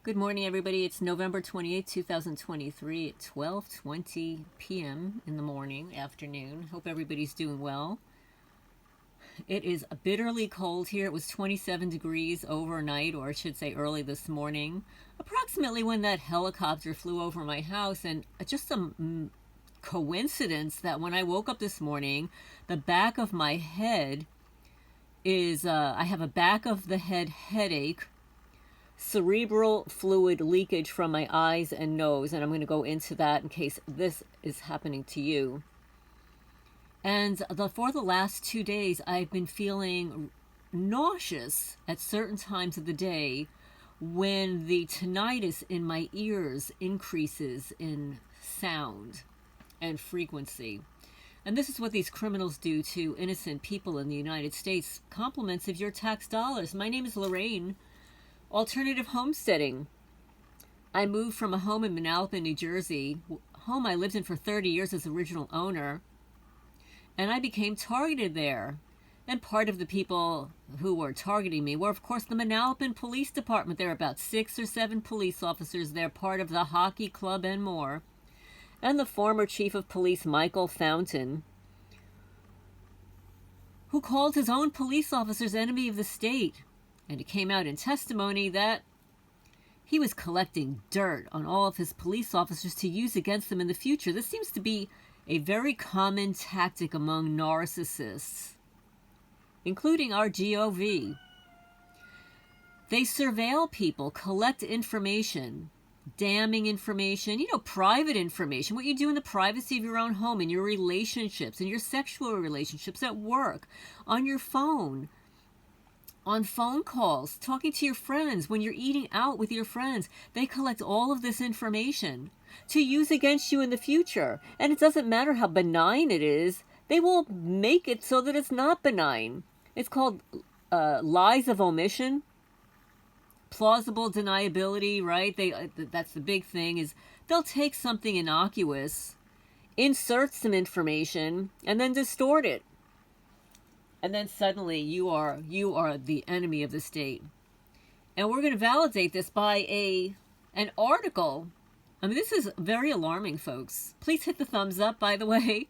Good morning, everybody. It's November 28th, 2023 at 12:20 p.m. in the morning, afternoon. Hope everybody's doing well. It is bitterly cold here. It was 27 degrees overnight, or I should say early this morning, approximately when that helicopter flew over my house. And just a coincidence that when I woke up this morning, the back of my head is, I have a back of the head headache, cerebral fluid leakage from my eyes and nose, and I'm going to go into that in case this is happening to you. And for the last 2 days, I've been feeling nauseous at certain times of the day when the tinnitus in my ears increases in sound and frequency. And this is what these criminals do to innocent people in the United States. Compliments of your tax dollars. My name is Lorraine. Alternative homesteading. I moved from a home in Manalapan, New Jersey, home I lived in for 30 years as original owner, and I became targeted there. And part of the people who were targeting me were, of course, the Manalapan Police Department. There are about 6 or 7 police officers there, part of the hockey club and more, and the former chief of police, Michael Fountain, who called his own police officers enemy of the state. And it came out in testimony that he was collecting dirt on all of his police officers to use against them in the future. This seems to be a very common tactic among narcissists, including our GOV. They surveil people, collect information, damning information, private information, what you do in the privacy of your own home, in your relationships, in your sexual relationships, at work, on your phone, on phone calls, talking to your friends, when you're eating out with your friends. They collect all of this information to use against you in the future. And it doesn't matter how benign it is, they will make it so that it's not benign. It's called lies of omission, plausible deniability, right? That's the big thing, is they'll take something innocuous, insert some information, and then distort it. And then suddenly you are the enemy of the state. And we're going to validate this by an article. I mean, this is very alarming, folks. Please hit the thumbs up, by the way.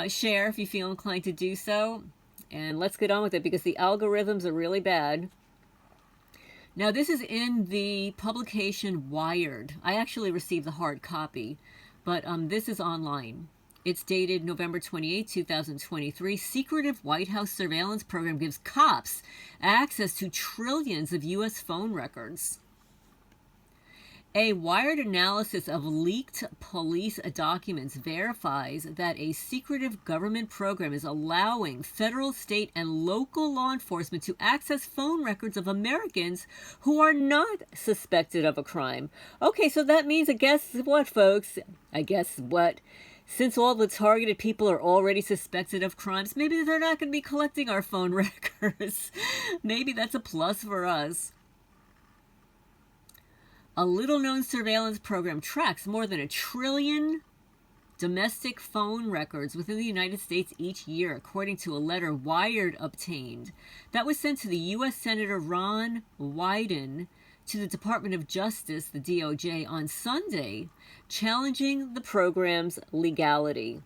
Share if you feel inclined to do so. And let's get on with it, because the algorithms are really bad. Now, this is in the publication Wired. I actually received the hard copy, but this is online. It's dated November 28, 2023. Secretive White House surveillance program gives cops access to trillions of U.S. phone records. A Wired analysis of leaked police documents verifies that a secretive government program is allowing federal, state, and local law enforcement to access phone records of Americans who are not suspected of a crime. Okay, so that means, guess what, folks? Since all the targeted people are already suspected of crimes, maybe they're not going to be collecting our phone records. Maybe that's a plus for us. A little-known surveillance program tracks more than 1 trillion domestic phone records within the United States each year, according to a letter Wired obtained that was sent to the U.S. Senator Ron Wyden to the Department of Justice, the DOJ, on Sunday, challenging the program's legality.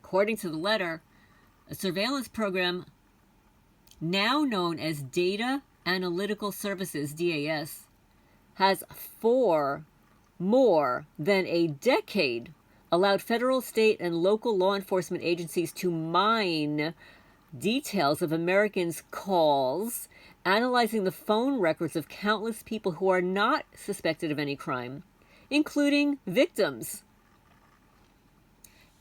According to the letter, a surveillance program now known as Data Analytical Services, DAS, has for more than a decade allowed federal, state, and local law enforcement agencies to mine details of Americans' calls, analyzing the phone records of countless people who are not suspected of any crime, including victims.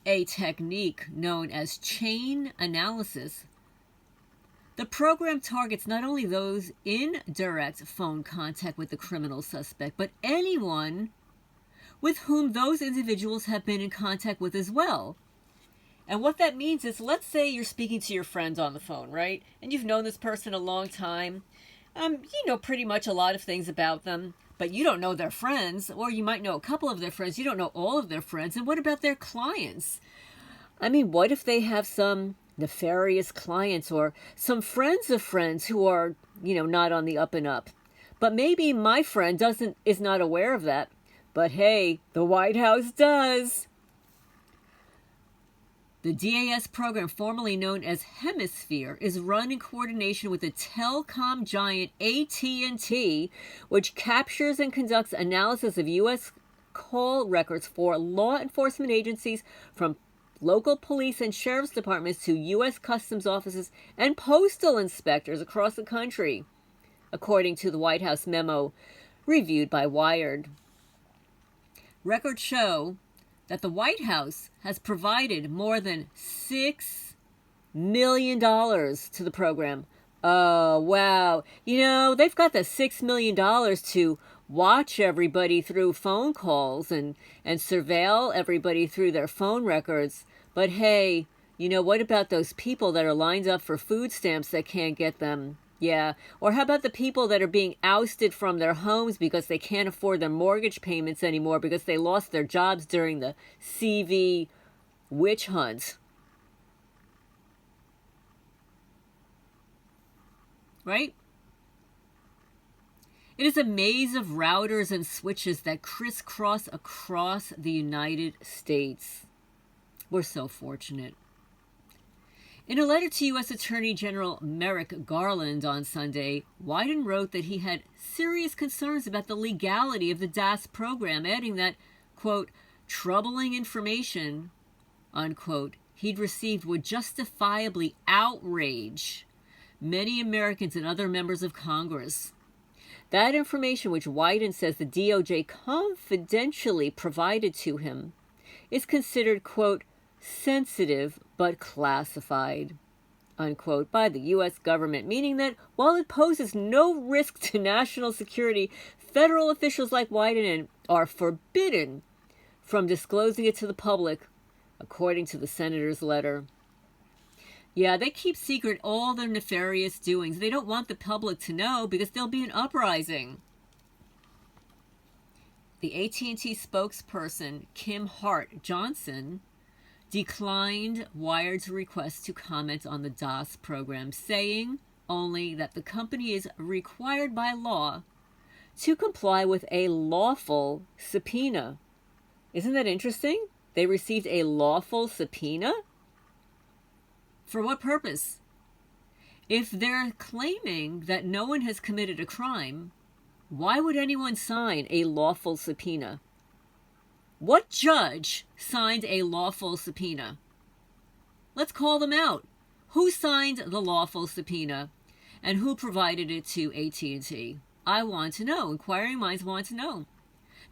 A technique known as chain analysis. The program targets not only those in direct phone contact with the criminal suspect, but anyone with whom those individuals have been in contact with as well. And what that means is, let's say you're speaking to your friend on the phone, right? And you've known this person a long time. You know pretty much a lot of things about them, but you don't know their friends, or you might know a couple of their friends. You don't know all of their friends. And what about their clients? I mean, what if they have some nefarious clients or some friends of friends who are, not on the up and up? But maybe my friend is not aware of that. But hey, the White House does. The DAS program, formerly known as Hemisphere, is run in coordination with the telecom giant AT&T, which captures and conducts analysis of U.S. call records for law enforcement agencies, from local police and sheriff's departments to U.S. customs offices and postal inspectors across the country, according to the White House memo reviewed by Wired. Records show that the White House has provided more than $6 million to the program. Oh, wow. You know, they've got the $6 million to watch everybody through phone calls and surveil everybody through their phone records. But hey, you know, what about those people that are lined up for food stamps that can't get them? Yeah. Or how about the people that are being ousted from their homes because they can't afford their mortgage payments anymore because they lost their jobs during the CV witch hunt? Right? It is a maze of routers and switches that crisscross across the United States. We're so fortunate. In a letter to U.S. Attorney General Merrick Garland on Sunday, Wyden wrote that he had serious concerns about the legality of the DAS program, adding that, quote, troubling information, unquote, he'd received would justifiably outrage many Americans and other members of Congress. That information, which Wyden says the DOJ confidentially provided to him, is considered, quote, sensitive but classified, unquote, by the U.S. government, meaning that while it poses no risk to national security, federal officials like Wyden are forbidden from disclosing it to the public, according to the senator's letter. Yeah, they keep secret all their nefarious doings. They don't want the public to know because there'll be an uprising. The AT&T spokesperson, Kim Hart Johnson, declined Wired's request to comment on the DAS program, saying only that the company is required by law to comply with a lawful subpoena. Isn't that interesting? They received a lawful subpoena? For what purpose? If they're claiming that no one has committed a crime, why would anyone sign a lawful subpoena? What judge signed a lawful subpoena? Let's call them out. Who signed the lawful subpoena and who provided it to AT&T? I want to know. Inquiring minds want to know.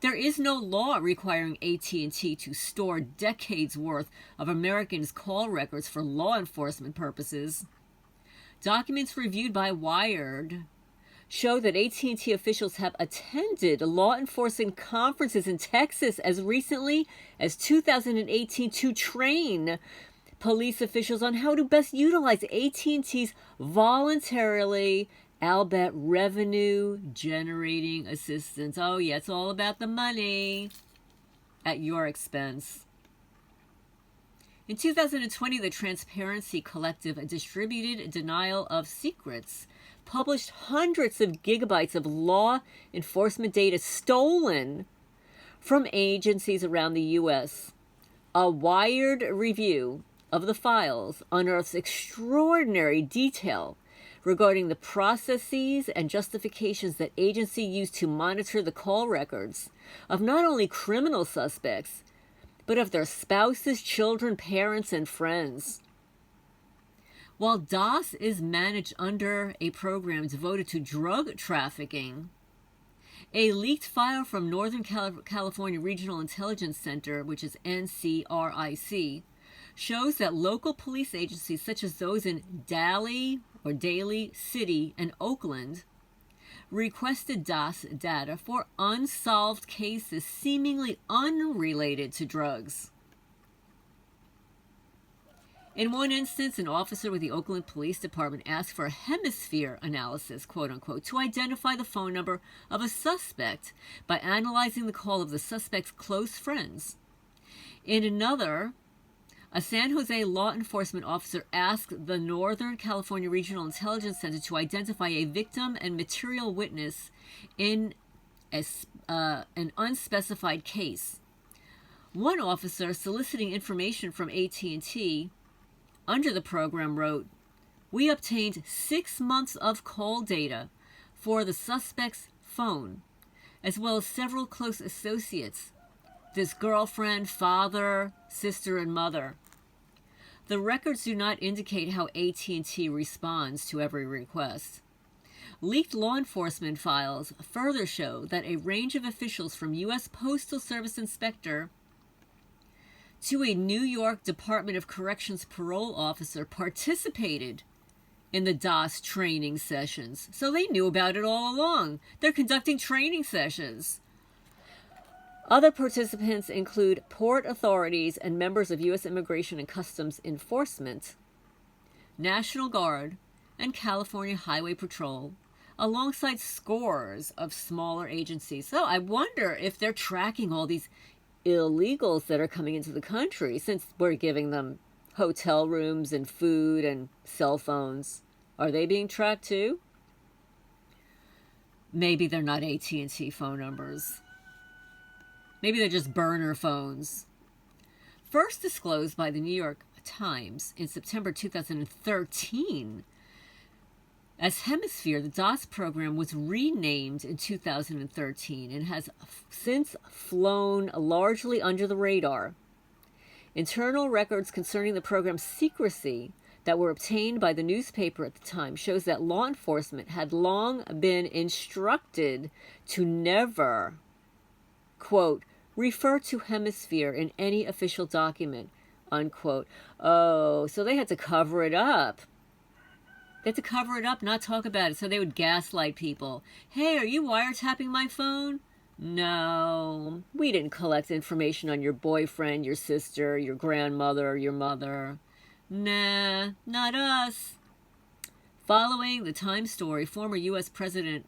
There is no law requiring AT&T to store decades worth of Americans' call records for law enforcement purposes. Documents reviewed by Wired show that AT&T officials have attended law enforcement conferences in Texas as recently as 2018 to train police officials on how to best utilize AT&T's voluntarily, albeit revenue-generating assistance. Oh, yeah, it's all about the money at your expense. In 2020, the Transparency Collective, a distributed denial of secrets, published hundreds of gigabytes of law enforcement data stolen from agencies around the U.S. A Wired review of the files unearths extraordinary detail regarding the processes and justifications that agencies use to monitor the call records of not only criminal suspects, but of their spouses, children, parents, and friends. While DAS is managed under a program devoted to drug trafficking, a leaked file from Northern California Regional Intelligence Center, which is NCRIC, shows that local police agencies such as those in Daly City and Oakland requested DAS data for unsolved cases seemingly unrelated to drugs. In one instance, an officer with the Oakland Police Department asked for a hemisphere analysis, quote unquote, to identify the phone number of a suspect by analyzing the call of the suspect's close friends. In another, A San Jose law enforcement officer asked the Northern California Regional Intelligence Center to identify a victim and material witness in an unspecified case. One officer soliciting information from AT&T under the program wrote, "We obtained 6 months of call data for the suspect's phone, as well as several close associates, this girlfriend, father, sister, and mother. The records do not indicate how AT&T responds to every request." Leaked law enforcement files further show that a range of officials from U.S. Postal Service inspector to a New York Department of Corrections parole officer participated in the DOS training sessions. So they knew about it all along. They're conducting training sessions. Other participants include port authorities and members of U.S. Immigration and Customs Enforcement, National Guard, and California Highway Patrol, alongside scores of smaller agencies. So I wonder if they're tracking all these illegals that are coming into the country, since we're giving them hotel rooms and food and cell phones. Are they being tracked too? Maybe they're not AT&T phone numbers. Maybe they're just burner phones. First disclosed by the New York Times in September 2013, as Hemisphere, the DOS program was renamed in 2013 and has since flown largely under the radar. Internal records concerning the program's secrecy that were obtained by the newspaper at the time shows that law enforcement had long been instructed to never, quote, refer to Hemisphere in any official document, unquote. Oh, so they had to cover it up. They had to cover it up, not talk about it, so they would gaslight people. Hey, are you wiretapping my phone? No, we didn't collect information on your boyfriend, your sister, your grandmother, your mother. Nah, not us. Following the Times story, former U.S. President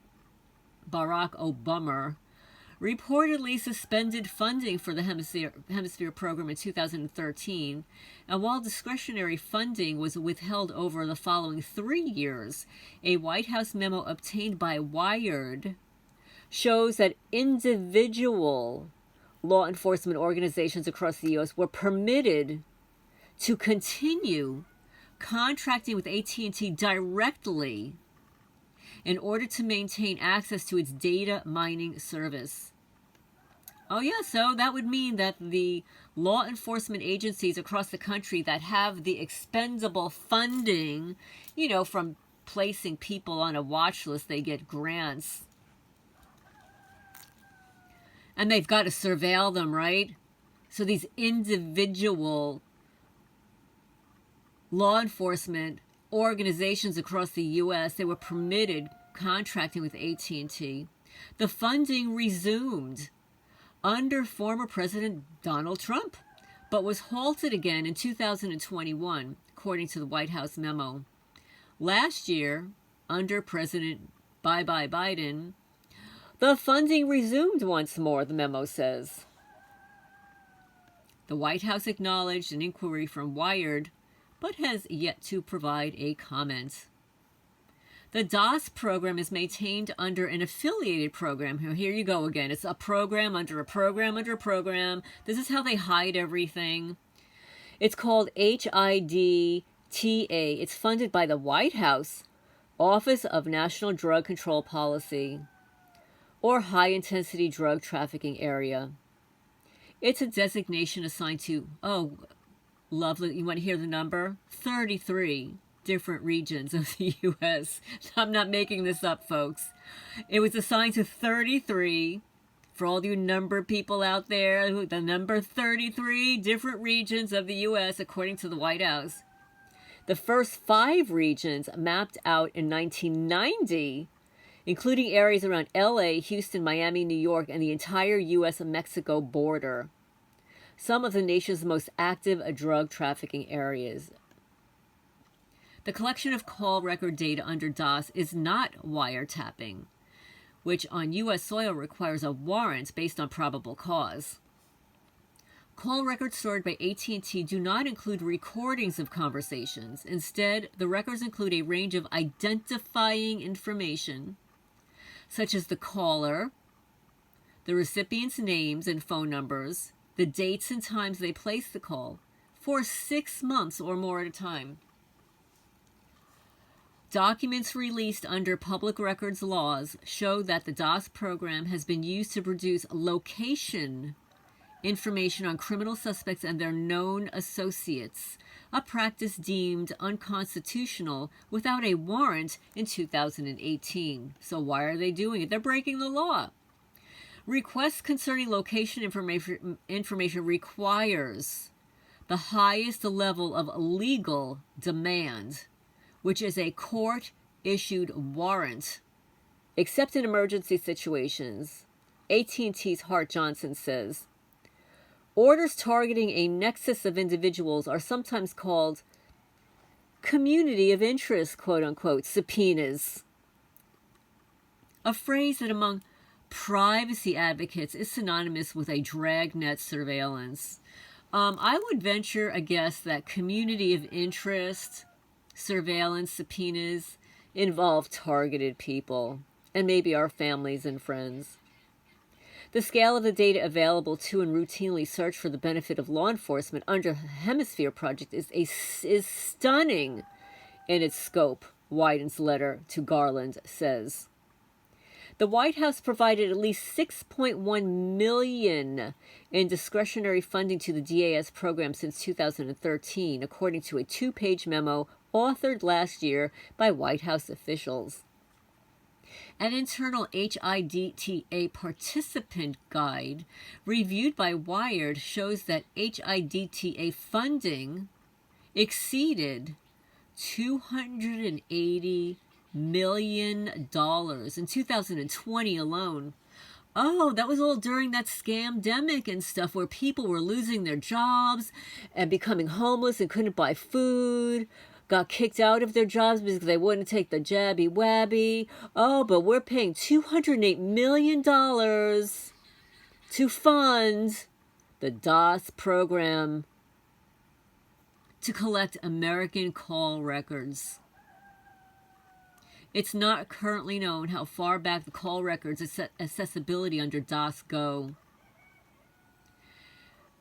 Barack Obama reportedly suspended funding for the Hemisphere program in 2013, and while discretionary funding was withheld over the following 3 years, a White House memo obtained by Wired shows that individual law enforcement organizations across the U.S. were permitted to continue contracting with AT&T directly in order to maintain access to its data mining service. Oh yeah, so that would mean that the law enforcement agencies across the country that have the expendable funding, you know, from placing people on a watch list, they get grants. And they've got to surveil them, right? So these individual law enforcement organizations across the U.S., they were permitted contracting with AT&T. The funding resumed under former President Donald Trump, but was halted again in 2021, according to the White House memo. Last year, under President Biden, the funding resumed once more, the memo says. The White House acknowledged an inquiry from Wired, but has yet to provide a comment. The DOS program is maintained under an affiliated program. Here you go again. It's a program under a program under a program. This is how they hide everything. It's called HIDTA. It's funded by the White House Office of National Drug Control Policy, or High Intensity Drug Trafficking Area. It's a designation assigned to, oh, lovely, you want to hear the number? 33 different regions of the U.S. I'm not making this up, folks. It was assigned to 33, for all you number people out there, the number 33 different regions of the U.S. according to the White House. The first 5 regions mapped out in 1990, including areas around L.A., Houston, Miami, New York, and the entire U.S.-Mexico border. Some of the nation's most active drug trafficking areas. The collection of call record data under DOS is not wiretapping, which on U.S. soil requires a warrant based on probable cause. Call records stored by AT&T do not include recordings of conversations. Instead, the records include a range of identifying information, such as the caller, the recipient's names and phone numbers, the dates and times they placed the call, for 6 months or more at a time. Documents released under public records laws show that the DOS program has been used to produce location information on criminal suspects and their known associates, a practice deemed unconstitutional without a warrant in 2018. So why are they doing it? They're breaking the law. Requests concerning location information requires the highest level of legal demand, which is a court-issued warrant, except in emergency situations. AT&T's Hart Johnson says, orders targeting a nexus of individuals are sometimes called community of interest, quote-unquote, subpoenas, a phrase that among privacy advocates is synonymous with a dragnet surveillance. I would venture a guess that community of interest surveillance subpoenas involve targeted people, and maybe our families and friends. The scale of the data available to and routinely searched for the benefit of law enforcement under the Hemisphere Project is stunning in its scope, Wyden's letter to Garland says. The White House provided at least $6.1 million in discretionary funding to the DAS program since 2013, according to a 2-page memo authored last year by White House officials. An internal HIDTA participant guide reviewed by Wired shows that HIDTA funding exceeded $280 million in 2020 alone. Oh, that was all during that scamdemic and stuff where people were losing their jobs and becoming homeless and couldn't buy food, got kicked out of their jobs because they wouldn't take the jabby wabby. Oh, but we're paying $208 million to fund the DOS program to collect American call records. It's not currently known how far back the call records accessibility under DOS go.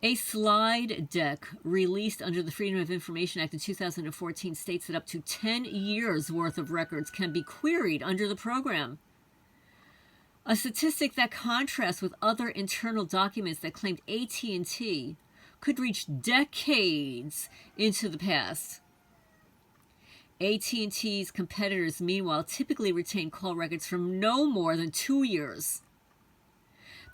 A slide deck released under the Freedom of Information Act in 2014 states that up to 10 years' worth of records can be queried under the program. A statistic that contrasts with other internal documents that claimed AT&T could reach decades into the past. AT&T's competitors, meanwhile, typically retain call records from no more than 2 years.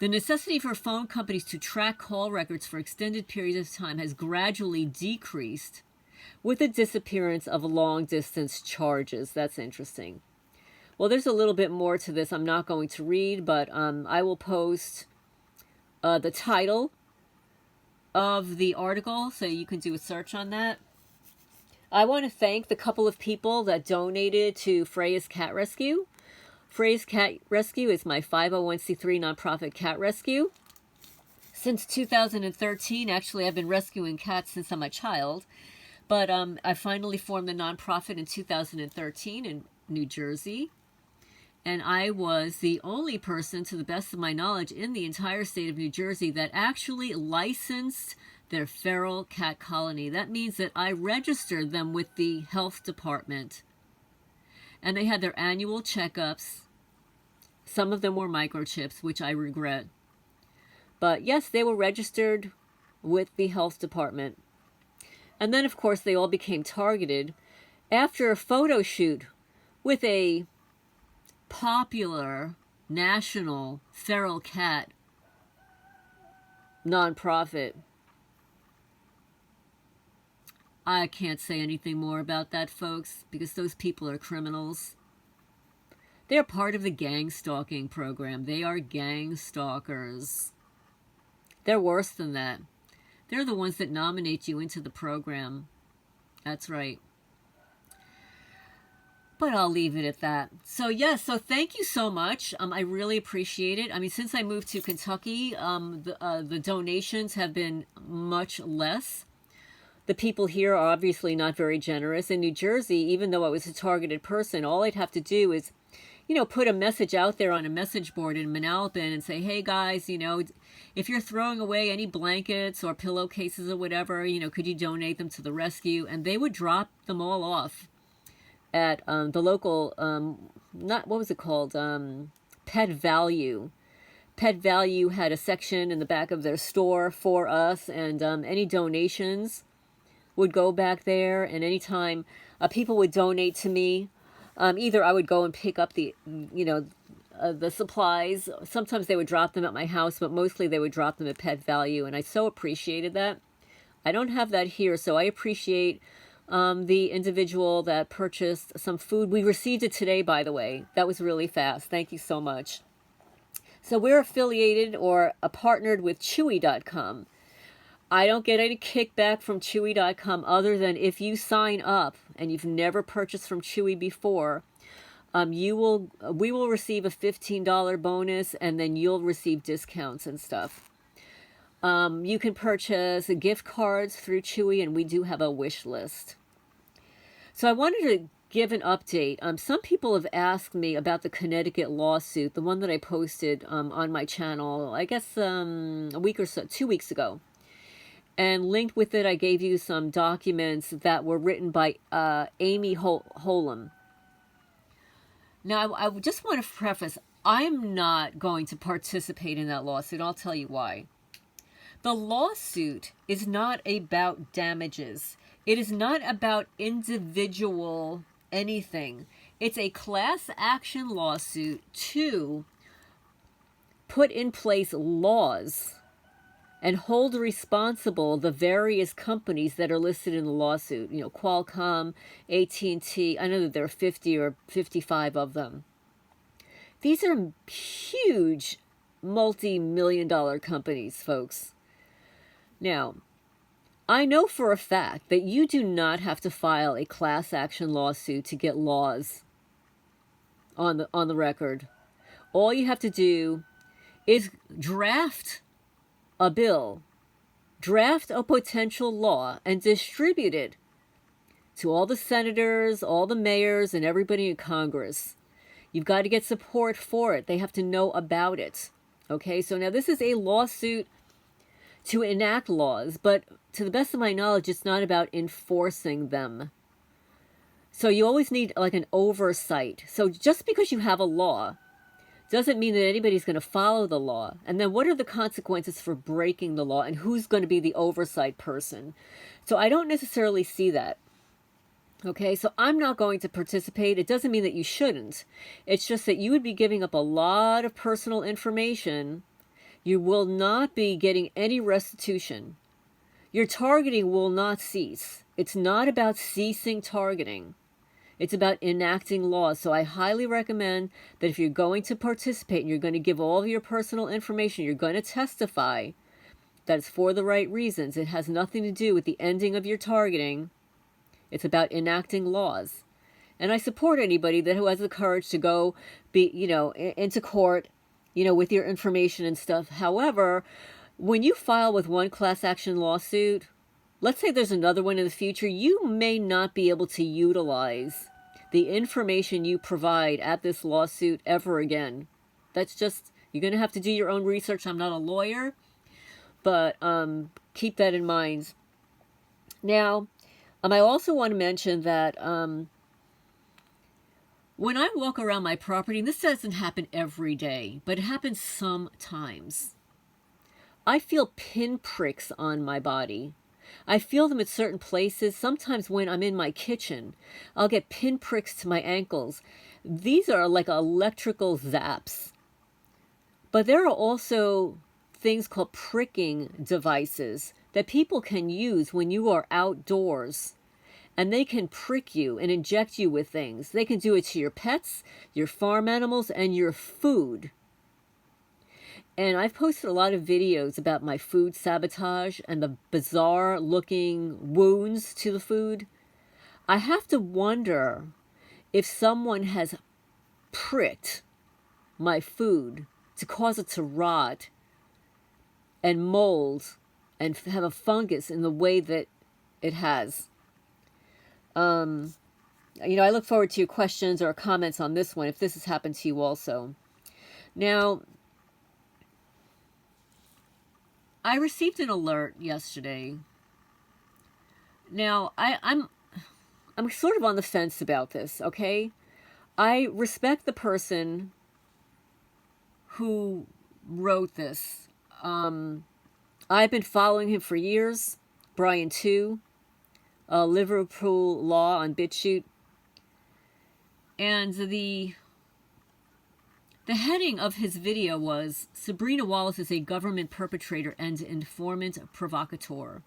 The necessity for phone companies to track call records for extended periods of time has gradually decreased with the disappearance of long-distance charges. That's interesting. Well, there's a little bit more to this I'm not going to read, but I will post the title of the article so you can do a search on that. I want to thank the couple of people that donated to Freya's Cat Rescue. Freya's Cat Rescue is my 501c3 nonprofit cat rescue. Since 2013, actually, I've been rescuing cats since I'm a child. But I finally formed the nonprofit in 2013 in New Jersey. And I was the only person, to the best of my knowledge, in the entire state of New Jersey that actually licensed their feral cat colony. That means that I registered them with the health department. And they had their annual checkups. Some of them were microchips, which I regret. But yes, they were registered with the health department. And then, of course, they all became targeted after a photo shoot with a popular national feral cat nonprofit. I can't say anything more about that, folks, because those people are criminals. They're part of the gang stalking program. They are gang stalkers. They're worse than that. They're the ones that nominate you into the program. That's right. But I'll leave it at that. So yeah, so thank you so much. I really appreciate it. I mean, since I moved to Kentucky, the donations have been much less. The people here are obviously not very generous. In New Jersey, even though I was a targeted person, all I'd have to do is, you know, put a message out there on a message board in Manalapan and say, hey guys, you know, if you're throwing away any blankets or pillowcases or whatever, you know, could you donate them to the rescue? And they would drop them all off at the local, not, what was it called? Pet Value. Pet Value had a section in the back of their store for us, and any donations would go back there. And anytime people would donate to me, either I would go and pick up the, you know, the supplies. Sometimes they would drop them at my house, but mostly they would drop them at Pet Value, and I so appreciated that. I don't have that here, so I appreciate the individual that purchased some food. We received it today, by the way. That was really fast. Thank you so much. So we're affiliated or partnered with Chewy.com. I don't get any kickback from Chewy.com other than if you sign up and you've never purchased from Chewy before, we will receive a $15 bonus, and then you'll receive discounts and stuff. You can purchase gift cards through Chewy, and we do have a wish list. So I wanted to give an update. Some people have asked me about the Connecticut lawsuit, the one that I posted on my channel, I guess a week or so, 2 weeks ago. And linked with it, I gave you some documents that were written by Amy Holem. Now, I just want to preface, I'm not going to participate in that lawsuit. I'll tell you why. The lawsuit is not about damages. It is not about individual anything. It's a class action lawsuit to put in place laws and hold responsible the various companies that are listed in the lawsuit. You know, Qualcomm, AT&T, I know that there are 50 or 55 of them. These are huge multi-million-dollar companies, folks. Now, I know for a fact that you do not have to file a class action lawsuit to get laws on the record. All you have to do is draft a bill, draft a potential law, and distribute it to all the senators, all the mayors, and everybody in Congress. You've got to get support for it. They have to know about it. Okay, so now this is a lawsuit to enact laws, but to the best of my knowledge, it's not about enforcing them. So you always need like an oversight. So just because you have a law doesn't mean that anybody's going to follow the law. And then what are the consequences for breaking the law, and who's going to be the oversight person? So I don't necessarily see that. Okay, so I'm not going to participate. It doesn't mean that you shouldn't. It's just that you would be giving up a lot of personal information. You will not be getting any restitution. Your targeting will not cease. It's not about ceasing targeting. It's about enacting laws. So I highly recommend that if you're going to participate and you're going to give all of your personal information, you're going to testify that it's for the right reasons. It has nothing to do with the ending of your targeting. It's about enacting laws. And I support anybody who has the courage to go into court, with your information and stuff. However, when you file with one class action lawsuit, let's say there's another one in the future, you may not be able to utilize the information you provide at this lawsuit ever again. That's just, you're going to have to do your own research. I'm not a lawyer, but keep that in mind. Now, I also want to mention that when I walk around my property, and this doesn't happen every day, but it happens sometimes, I feel pinpricks on my body. I feel them at certain places. Sometimes when I'm in my kitchen, I'll get pinpricks to my ankles. These are like electrical zaps. But there are also things called pricking devices that people can use when you are outdoors. And they can prick you and inject you with things. They can do it to your pets, your farm animals, and your food. And I've posted a lot of videos about my food sabotage and the bizarre looking wounds to the food. I have to wonder if someone has pricked my food to cause it to rot and mold and have a fungus in the way that it has. You know, I look forward to your questions or comments on this one if this has happened to you also. Now, I received an alert yesterday. Now, I'm sort of on the fence about this, okay? I respect the person who wrote this. I've been following him for years. Bryan too. Liverpoollaw on Bitchute. And the heading of his video was, Sabrina Wallace is a government perpetrator and informant provocateur.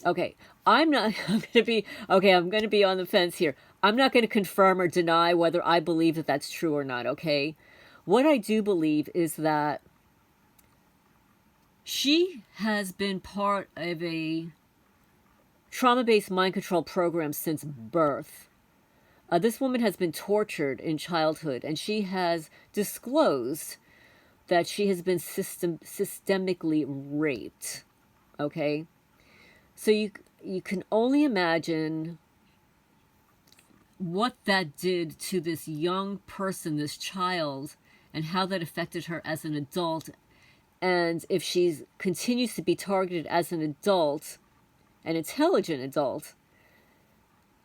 Okay, I'm going to be on the fence here. I'm not going to confirm or deny whether I believe that that's true or not, okay? What I do believe is that she has been part of a trauma-based mind control program since birth. This woman has been tortured in childhood, and she has disclosed that she has been systemically raped, okay? So you can only imagine what that did to this young person, this child, and how that affected her as an adult. And if she continues to be targeted as an adult, an intelligent adult,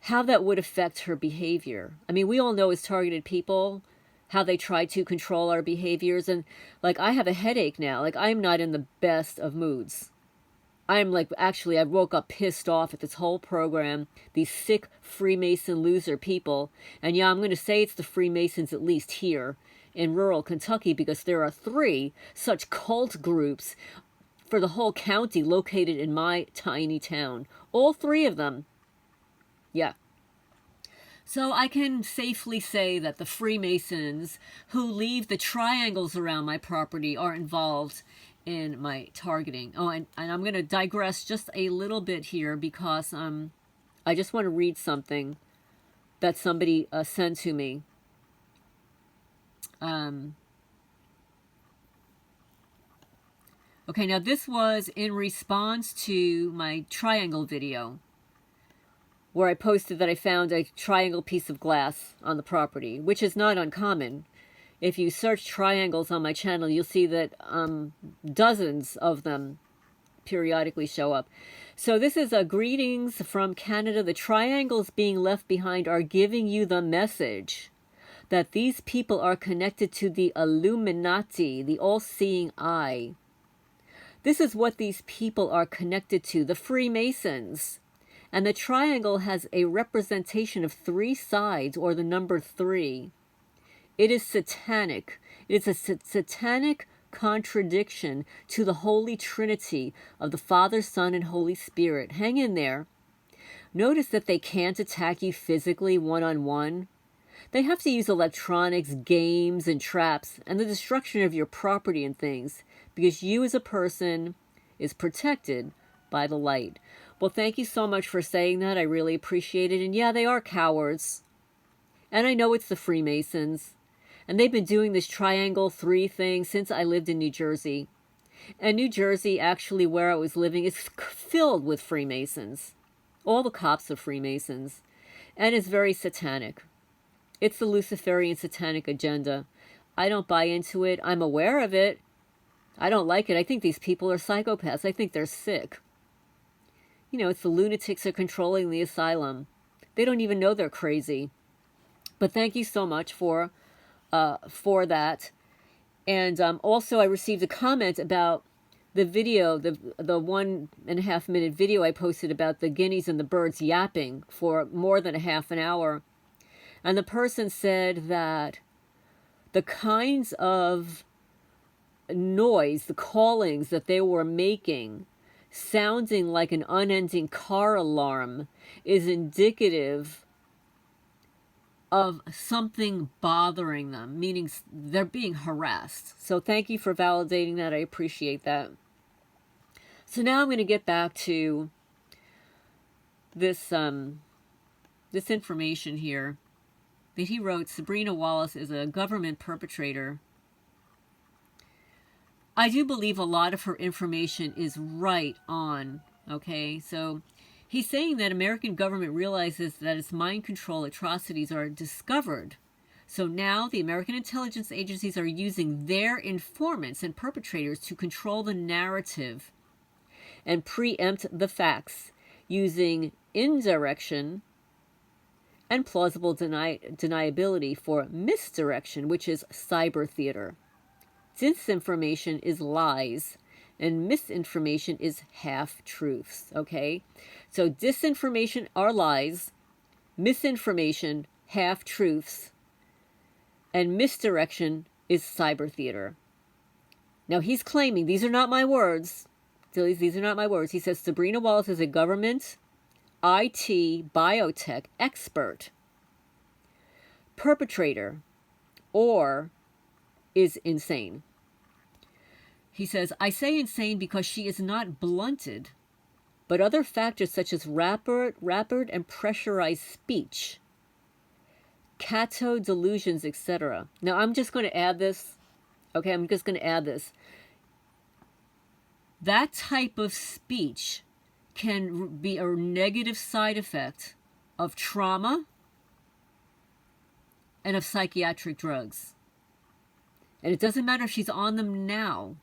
how that would affect her behavior. I mean, we all know as targeted people how they try to control our behaviors. And like, I have a headache now. Like, I'm not in the best of moods. I'm like, actually, I woke up pissed off at this whole program, these sick Freemason loser people. And yeah, I'm going to say it's the Freemasons, at least here in rural Kentucky, because there are 3 such cult groups for the whole county located in my tiny town. All 3 of them. Yeah. So I can safely say that the Freemasons who leave the triangles around my property are involved in my targeting. Oh, and I'm going to digress just a little bit here because I just want to read something that somebody sent to me. Okay, now this was in response to my triangle video, where I posted that I found a triangle piece of glass on the property, which is not uncommon. If you search triangles on my channel, you'll see that dozens of them periodically show up. So this is a greetings from Canada. The triangles being left behind are giving you the message that these people are connected to the Illuminati, the all-seeing eye. This is what these people are connected to, the Freemasons. And the triangle has a representation of 3 sides, or the number 3. It is satanic. It's a satanic contradiction to the Holy Trinity of the Father, Son, and Holy Spirit. Hang in there. Notice that they can't attack you physically one-on-one. They have to use electronics, games, and traps, and the destruction of your property and things, because you as a person is protected by the light. Well, thank you so much for saying that. I really appreciate it. And yeah, they are cowards. And I know it's the Freemasons. And they've been doing this triangle 3 thing since I lived in New Jersey. And New Jersey, actually where I was living, is filled with Freemasons. All the cops are Freemasons. And it's very satanic. It's the Luciferian satanic agenda. I don't buy into it. I'm aware of it. I don't like it. I think these people are psychopaths. I think they're sick. You know, it's the lunatics are controlling the asylum. They don't even know they're crazy. But thank you so much for that. And also I received a comment about the video, the 1.5 minute video I posted about the guineas and the birds yapping for more than a half an hour. And the person said that the kinds of noise, the callings that they were making, sounding like an unending car alarm, is indicative of something bothering them, meaning they're being harassed. So thank you for validating that. I appreciate that. So now I'm going to get back to this this information here that he wrote, Sabrina Wallace is a government perpetrator. I do believe a lot of her information is right on, okay? So he's saying that American government realizes that its mind control atrocities are discovered. So now the American intelligence agencies are using their informants and perpetrators to control the narrative and preempt the facts using indirection and plausible deniability for misdirection, which is cyber theater. Disinformation is lies, and misinformation is half-truths, okay? So disinformation are lies, misinformation, half-truths, and misdirection is cyber theater. Now, he's claiming, these are not my words, these are not my words. He says Sabrina Wallace is a government IT biotech expert, perpetrator, or is insane. He says, I say insane because she is not blunted, but other factors such as rapid and pressurized speech, cato delusions, etc. Now, I'm just going to add this. Okay, I'm just going to add this. That type of speech can be a negative side effect of trauma and of psychiatric drugs. And it doesn't matter if she's on them now.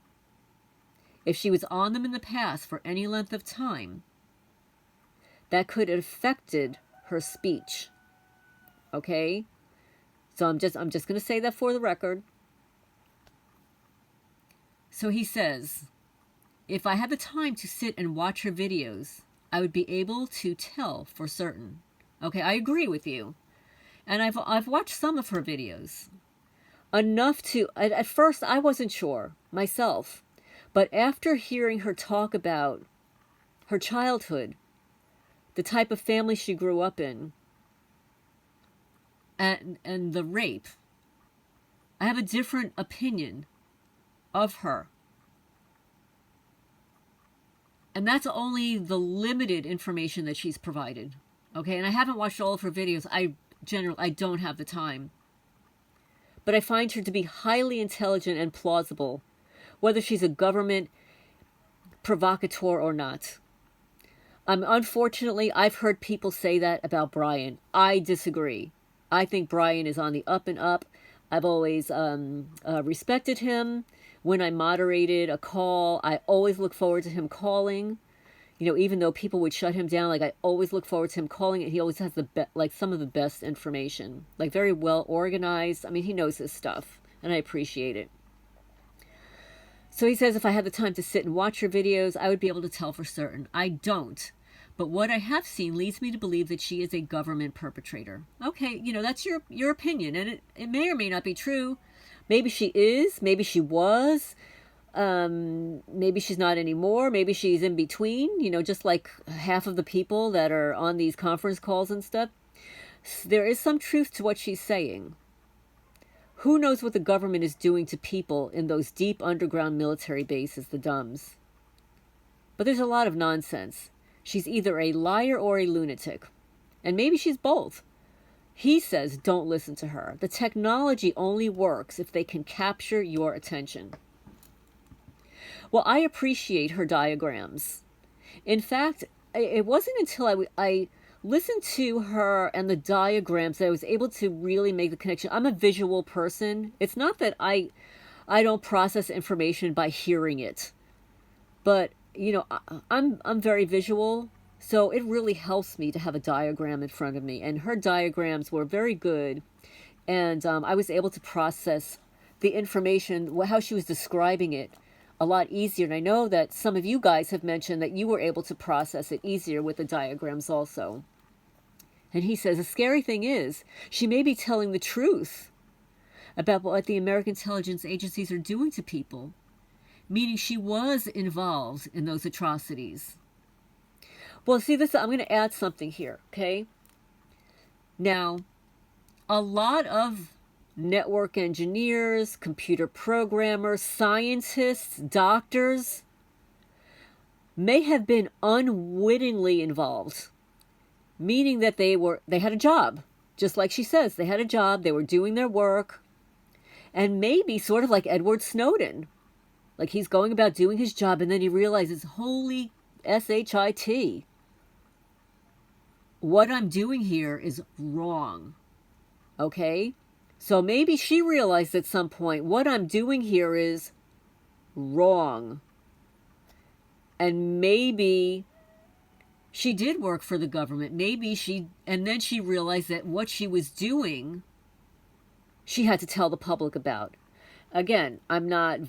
If she was on them in the past for any length of time, that could have affected her speech. Okay? So I'm just going to say that for the record. So he says, if I had the time to sit and watch her videos, I would be able to tell for certain. Okay, I agree with you. And I've watched some of her videos. Enough to, at first I wasn't sure myself. But after hearing her talk about her childhood, the type of family she grew up in, and the rape, I have a different opinion of her. And that's only the limited information that she's provided. Okay, and I haven't watched all of her videos. I don't have the time. But I find her to be highly intelligent and plausible, whether she's a government provocateur or not. Unfortunately, I've heard people say that about Bryan. I disagree. I think Bryan is on the up and up. I've always respected him. When I moderated a call, I always look forward to him calling. You know, even though people would shut him down, like I always look forward to him calling it. He always has some of the best information, like very well organized. I mean, he knows his stuff, and I appreciate it. So he says, if I had the time to sit and watch her videos, I would be able to tell for certain. I don't. But what I have seen leads me to believe that she is a government perpetrator. Okay, you know, that's your opinion, and it may or may not be true. Maybe she is, maybe she was, maybe she's not anymore, maybe she's in between, you know, just like half of the people that are on these conference calls and stuff. There is some truth to what she's saying. Who knows what the government is doing to people in those deep underground military bases, the DUMBs? But there's a lot of nonsense. She's either a liar or a lunatic. And maybe she's both. He says don't listen to her. The technology only works if they can capture your attention. Well, I appreciate her diagrams. In fact, it wasn't until I listened to her and the diagrams that I was able to really make the connection. I'm a visual person. It's not that I don't process information by hearing it. But, you know, I'm very visual. So it really helps me to have a diagram in front of me. And her diagrams were very good. And I was able to process the information, how she was describing it, a lot easier. And I know that some of you guys have mentioned that you were able to process it easier with the diagrams also. And he says, the scary thing is, she may be telling the truth about what the American intelligence agencies are doing to people, meaning she was involved in those atrocities. Well, see, I'm going to add something here, okay? Now, a lot of network engineers, computer programmers, scientists, doctors may have been unwittingly involved meaning that they had a job. Just like she says, they had a job, they were doing their work, and maybe sort of like Edward Snowden. Like he's going about doing his job and then he realizes, holy shit, what I'm doing here is wrong. Okay? So maybe she realized at some point, what I'm doing here is wrong. And maybe she did work for the government. And then she realized that what she was doing, she had to tell the public about. Again, I'm not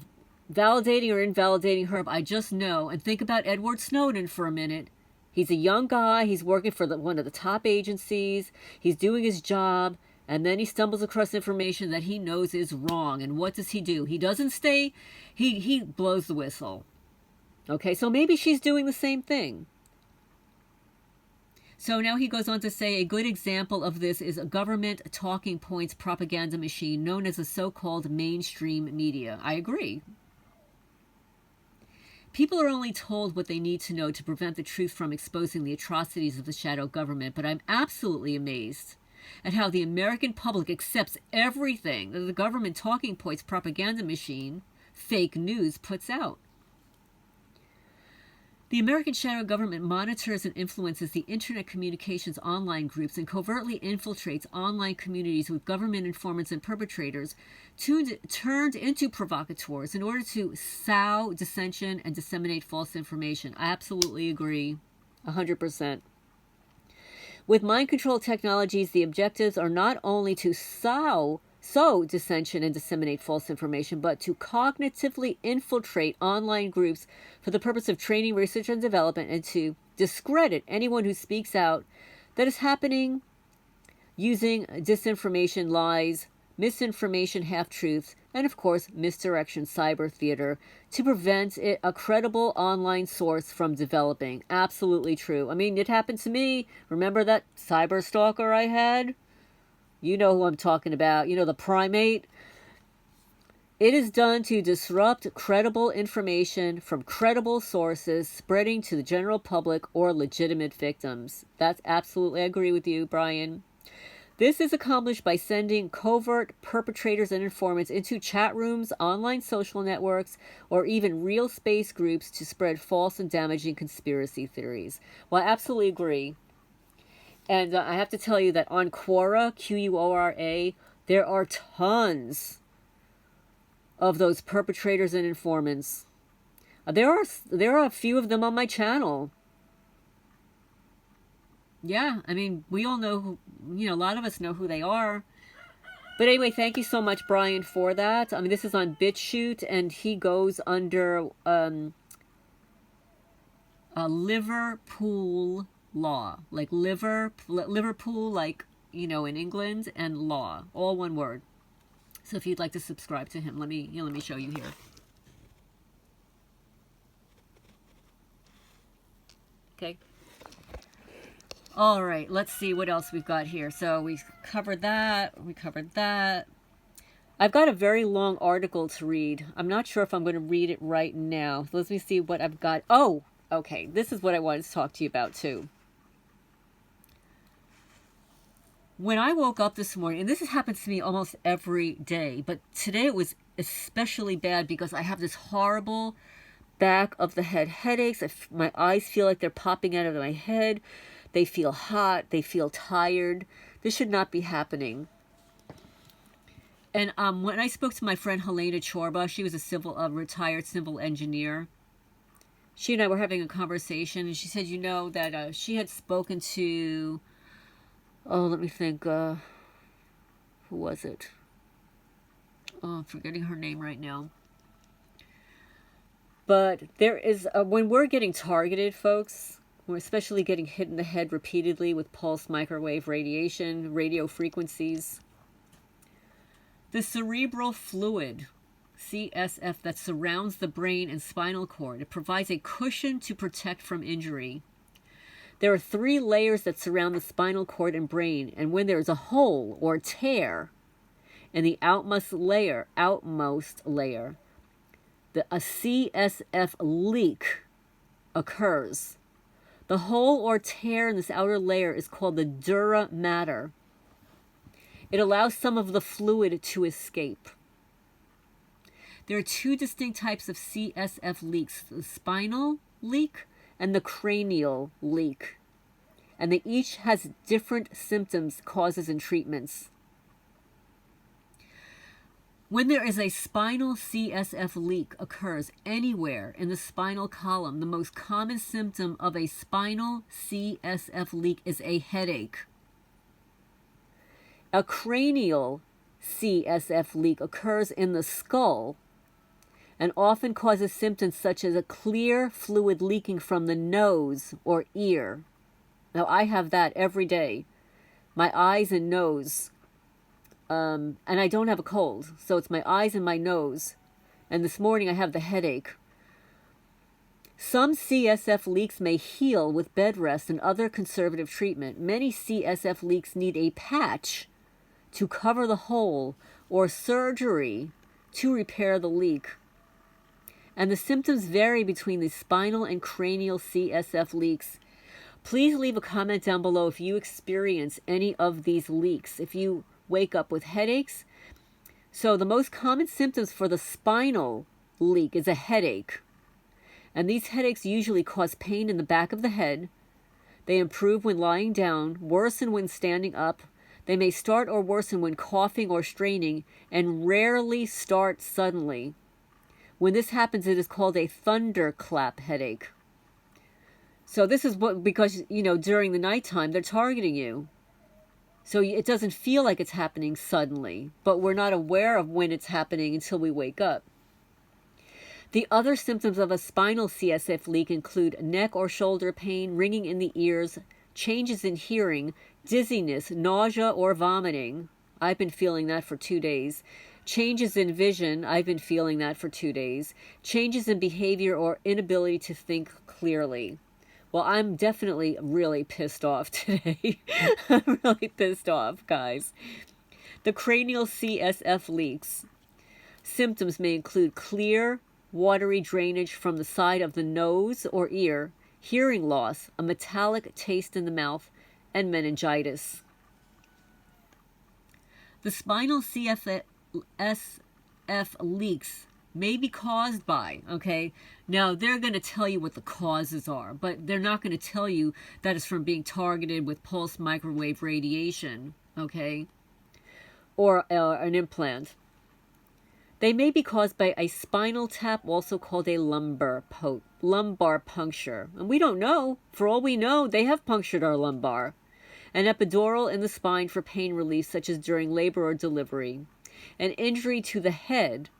validating or invalidating her, but I just know, and think about Edward Snowden for a minute. He's a young guy, he's working for one of the top agencies, he's doing his job, and then he stumbles across information that he knows is wrong. And what does he do? He doesn't stay, he blows the whistle. Okay, so maybe she's doing the same thing. So now he goes on to say a good example of this is a government talking points propaganda machine known as the so-called mainstream media. I agree. People are only told what they need to know to prevent the truth from exposing the atrocities of the shadow government, but I'm absolutely amazed at how the American public accepts everything that the government talking points propaganda machine, fake news, puts out. The American shadow government monitors and influences the internet communications online groups and covertly infiltrates online communities with government informants and perpetrators turned into provocateurs in order to sow dissension and disseminate false information. I absolutely agree. 100%. With mind control technologies, the objectives are not only to sow dissension and disseminate false information, but to cognitively infiltrate online groups for the purpose of training, research, and development, and to discredit anyone who speaks out that is happening using disinformation, lies, misinformation, half-truths, and of course, misdirection, cyber theater, to prevent a credible online source from developing. Absolutely true. I mean, it happened to me. Remember that cyber stalker I had? You know who I'm talking about. You know, the primate. It is done to disrupt credible information from credible sources, spreading to the general public or legitimate victims. That's absolutely, I agree with you, Bryan. This is accomplished by sending covert perpetrators and informants into chat rooms, online social networks, or even real space groups to spread false and damaging conspiracy theories. Well, I absolutely agree. And I have to tell you that on Quora, Quora, there are tons of those perpetrators and informants. There are a few of them on my channel. Yeah, I mean, we all know who, a lot of us know who they are. But anyway, thank you so much, Bryan, for that. I mean, this is on Bitchute, and he goes under Liverpoollaw, like Liverpool, like, in England, and law, all one word. So if you'd like to subscribe to him, let me show you here. Okay. All right, let's see what else we've got here. So we covered that. I've got a very long article to read. I'm not sure if I'm going to read it right now. Let me see what I've got. Oh, okay. This is what I wanted to talk to you about, too. When I woke up this morning, and this happens to me almost every day, but today it was especially bad because I have this horrible back of the head headaches. My eyes feel like they're popping out of my head. They feel hot. They feel tired. This should not be happening. And when I spoke to my friend Helena Chorba, she was a retired civil engineer. She and I were having a conversation, and she said, that she had spoken to, let me think, who was it? Oh, I'm forgetting her name right now. But there is, when we're getting targeted, folks, we're especially getting hit in the head repeatedly with pulse microwave radiation, radio frequencies. The cerebral fluid, CSF, that surrounds the brain and spinal cord, it provides a cushion to protect from injury. There are 3 layers that surround the spinal cord and brain, and when there is a hole or tear in the outermost layer, a CSF leak occurs. The hole or tear in this outer layer is called the dura mater. It allows some of the fluid to escape. There are two distinct types of CSF leaks, the spinal leak and the cranial leak. And they each has different symptoms, causes, and treatments. When there is a spinal CSF leak occurs anywhere in the spinal column, the most common symptom of a spinal CSF leak is a headache. A cranial CSF leak occurs in the skull and often causes symptoms such as a clear fluid leaking from the nose or ear. Now, I have that every day. My eyes and nose. And I don't have a cold, so it's my eyes and my nose. And this morning I have the headache. Some CSF leaks may heal with bed rest and other conservative treatment. Many CSF leaks need a patch to cover the hole or surgery to repair the leak. And the symptoms vary between the spinal and cranial CSF leaks. Please leave a comment down below if you experience any of these leaks. If you wake up with headaches. So the most common symptoms for the spinal leak is a headache. And these headaches usually cause pain in the back of the head. They improve when lying down, worsen when standing up. They may start or worsen when coughing or straining, and rarely start suddenly. When this happens, it is called a thunderclap headache. So this is what, because, during the nighttime, they're targeting you. So it doesn't feel like it's happening suddenly, but we're not aware of when it's happening until we wake up. The other symptoms of a spinal CSF leak include neck or shoulder pain, ringing in the ears, changes in hearing, dizziness, nausea or vomiting. I've been feeling that for 2 days. Changes in vision. I've been feeling that for 2 days. Changes in behavior or inability to think clearly. Well, I'm definitely really pissed off today. I'm really pissed off, guys. The cranial CSF leaks. Symptoms may include clear, watery drainage from the side of the nose or ear, hearing loss, a metallic taste in the mouth, and meningitis. The spinal CSF leaks may be caused by, okay? Now, they're going to tell you what the causes are, but they're not going to tell you that it's from being targeted with pulse microwave radiation, okay? Or an implant. They may be caused by a spinal tap, also called a lumbar puncture. And we don't know. For all we know, they have punctured our lumbar. An epidural in the spine for pain relief, such as during labor or delivery. An injury to the head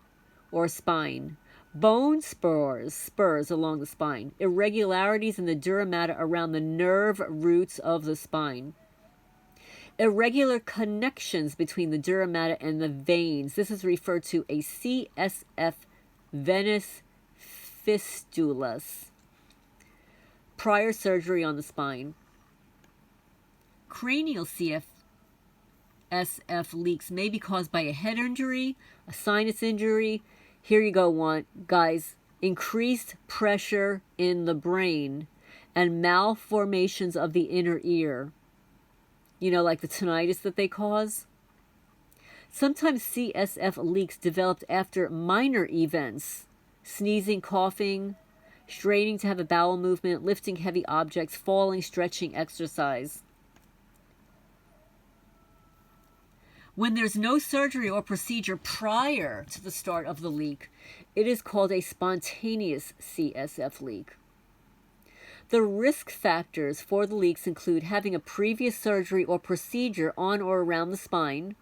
or spine, bone spurs along the spine, irregularities in the dura mater around the nerve roots of the spine, irregular connections between the dura mater and the veins. This is referred to a CSF venous fistulas. Prior surgery on the spine. Cranial CSF leaks may be caused by a head injury, a sinus injury. Here you go, guys. Increased pressure in the brain and malformations of the inner ear. Like the tinnitus that they cause. Sometimes CSF leaks developed after minor events. Sneezing, coughing, straining to have a bowel movement, lifting heavy objects, falling, stretching, exercise. When there's no surgery or procedure prior to the start of the leak, it is called a spontaneous CSF leak. The risk factors for the leaks include having a previous surgery or procedure on or around the spine.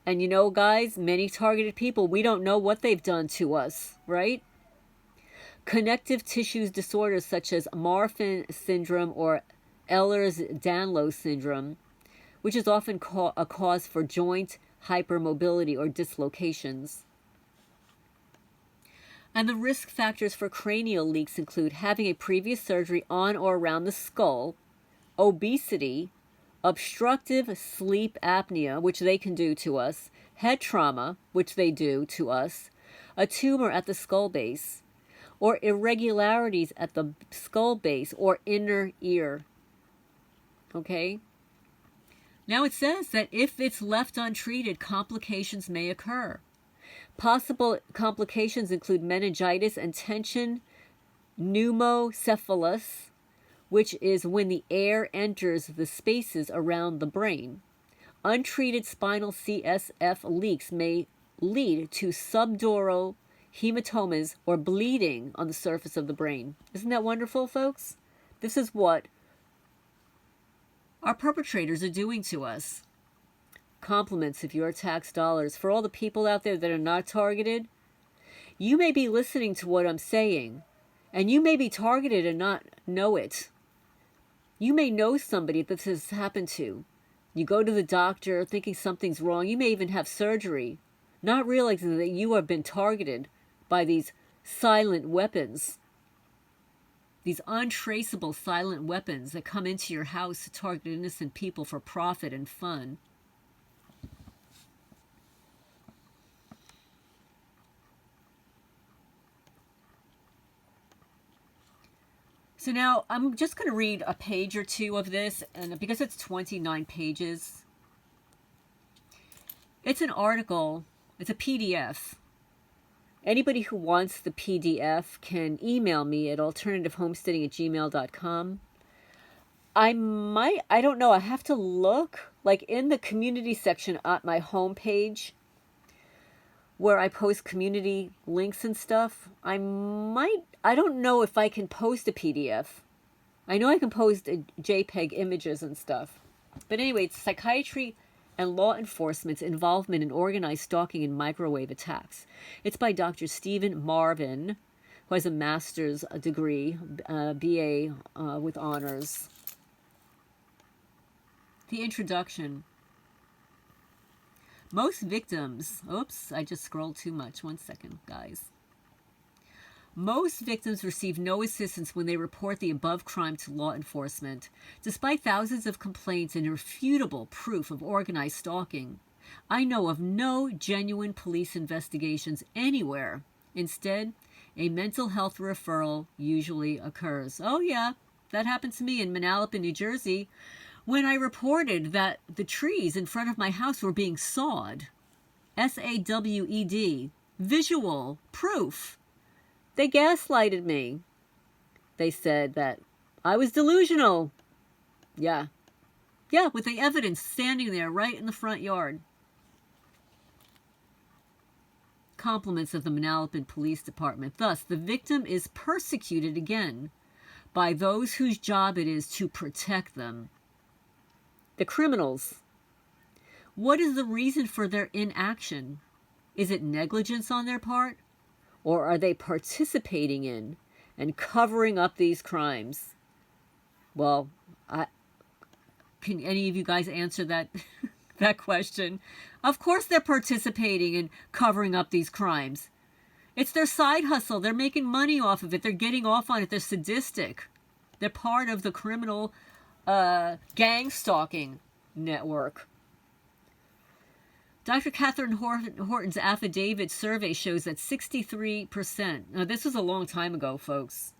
And guys, many targeted people, we don't know what they've done to us, right? Connective tissues disorders such as Marvin syndrome or Ehlers-Danlos syndrome, which is often a cause for joint hypermobility or dislocations. And the risk factors for cranial leaks include having a previous surgery on or around the skull, obesity, obstructive sleep apnea, which they can do to us, head trauma, which they do to us, a tumor at the skull base, or irregularities at the skull base or inner ear. Okay? Now it says that if it's left untreated, complications may occur. Possible complications include meningitis and tension pneumocephalus, which is when the air enters the spaces around the brain. Untreated spinal CSF leaks may lead to subdural hematomas or bleeding on the surface of the brain. Isn't that wonderful, folks? This is what our perpetrators are doing to us. Compliments of your tax dollars. For all the people out there that are not targeted, you may be listening to what I'm saying, and you may be targeted and not know it. You may know somebody that this has happened to. You go to the doctor thinking something's wrong. You may even have surgery, not realizing that you have been targeted by these silent weapons. These untraceable silent weapons that come into your house to target innocent people for profit and fun. So now I'm just going to read a page or two of this, and because it's 29 pages, it's an article, it's a PDF. Anybody who wants the PDF can email me at alternativehomesteading@gmail.com. I don't know, I have to look, like in the community section at my homepage, where I post community links and stuff, I don't know if I can post a PDF. I know I can post JPEG images and stuff. But anyway, it's Psychiatry and Law Enforcement's Involvement in Organized Stalking and Microwave Attacks. It's by Dr. Stephen Marvin, who has a master's degree, BA with honors. The introduction. Most victims, oops, I just scrolled too much. 1 second, guys. Most victims receive no assistance when they report the above crime to law enforcement. Despite thousands of complaints and irrefutable proof of organized stalking, I know of no genuine police investigations anywhere. Instead, a mental health referral usually occurs. Oh yeah, that happened to me in Manalapan, New Jersey, when I reported that the trees in front of my house were being sawed. SAWED. Visual proof. They gaslighted me. They said that I was delusional. Yeah, with the evidence standing there right in the front yard. Compliments of the Manalapan Police Department. Thus, the victim is persecuted again by those whose job it is to protect them. The criminals. What is the reason for their inaction? Is it negligence on their part? Or are they participating in and covering up these crimes? Well, can any of you guys answer that that question? Of course they're participating in covering up these crimes. It's their side hustle. They're making money off of it. They're getting off on it. They're sadistic. They're part of the criminal gang stalking network. Dr. Catherine Horton's affidavit survey shows that 63%, now this was a long time ago, folks.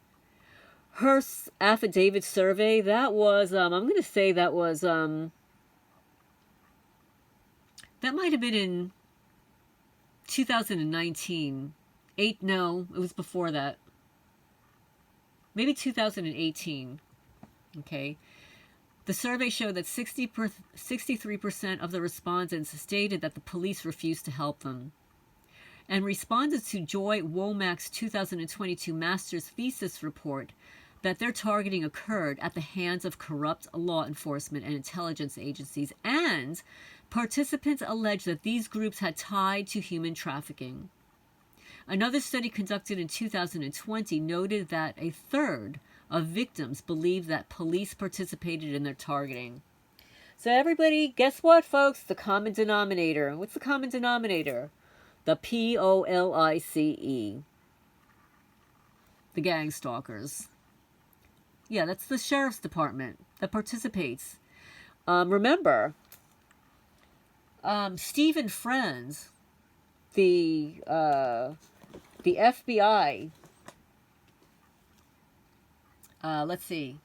Her affidavit survey, that was, I'm going to say that was, that might have been in 2019. No, it was before that. Maybe 2018. Okay. The survey showed that 63% of the respondents stated that the police refused to help them. And respondents to Joy Womack's 2022 master's thesis report that their targeting occurred at the hands of corrupt law enforcement and intelligence agencies, and participants alleged that these groups had tied to human trafficking. Another study conducted in 2020 noted that a third of victims believe that police participated in their targeting. So everybody, guess what, folks? The common denominator. What's the common denominator? The POLICE. The gang stalkers. Yeah, that's the sheriff's department that participates. Remember, Stephen Friends, the FBI let's see,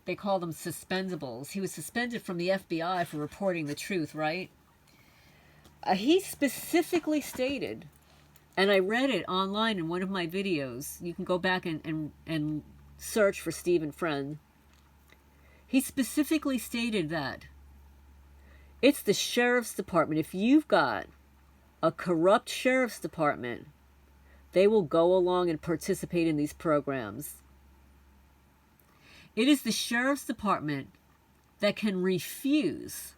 they call them suspendables. He was suspended from the FBI for reporting the truth, right? He specifically stated, and I read it online in one of my videos. You can go back and search for Stephen Friend. He specifically stated that it's the sheriff's department. If you've got a corrupt sheriff's department, they will go along and participate in these programs. It is the sheriff's department that can refuse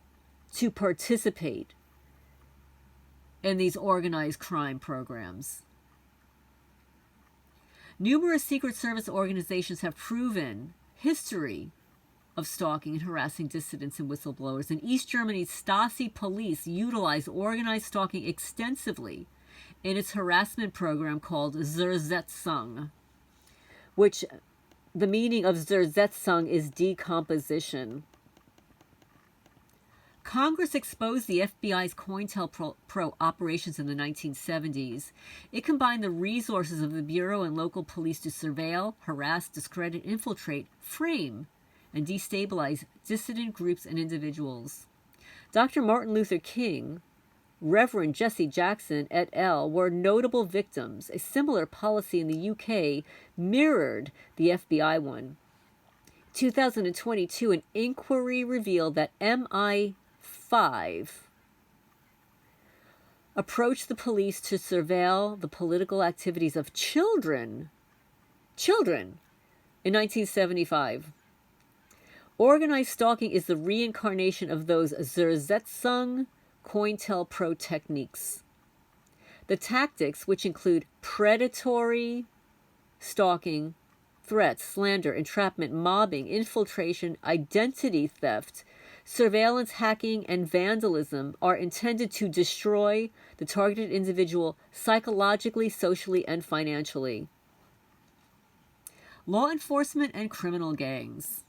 to participate in these organized crime programs. Numerous Secret Service organizations have proven history of stalking and harassing dissidents and whistleblowers. In East Germany's Stasi police utilized organized stalking extensively in its harassment program called Zersetzung, which the meaning of Zersetzung is decomposition. Congress exposed the FBI's COINTELPRO operations in the 1970s. It combined the resources of the Bureau and local police to surveil, harass, discredit, infiltrate, frame, and destabilize dissident groups and individuals. Dr. Martin Luther King, Reverend Jesse Jackson et al. Were notable victims. A similar policy in the UK mirrored the FBI one. 2022, an inquiry revealed that MI5 approached the police to surveil the political activities of children in 1975. Organized stalking is the reincarnation of those Zersetzung COINTELPRO techniques. The tactics, which include predatory stalking, threats, slander, entrapment, mobbing, infiltration, identity theft, surveillance, hacking, and vandalism, are intended to destroy the targeted individual psychologically, socially, and financially. Law enforcement and criminal gangs.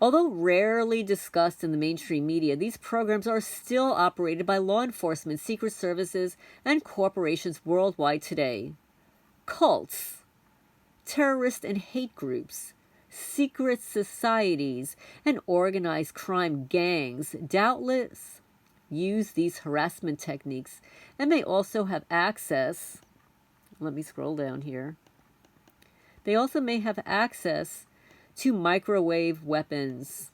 Although rarely discussed in the mainstream media, these programs are still operated by law enforcement, secret services, and corporations worldwide today. Cults, terrorist and hate groups, secret societies, and organized crime gangs doubtless use these harassment techniques and may also have access, let me scroll down here, they also may have access to microwave weapons.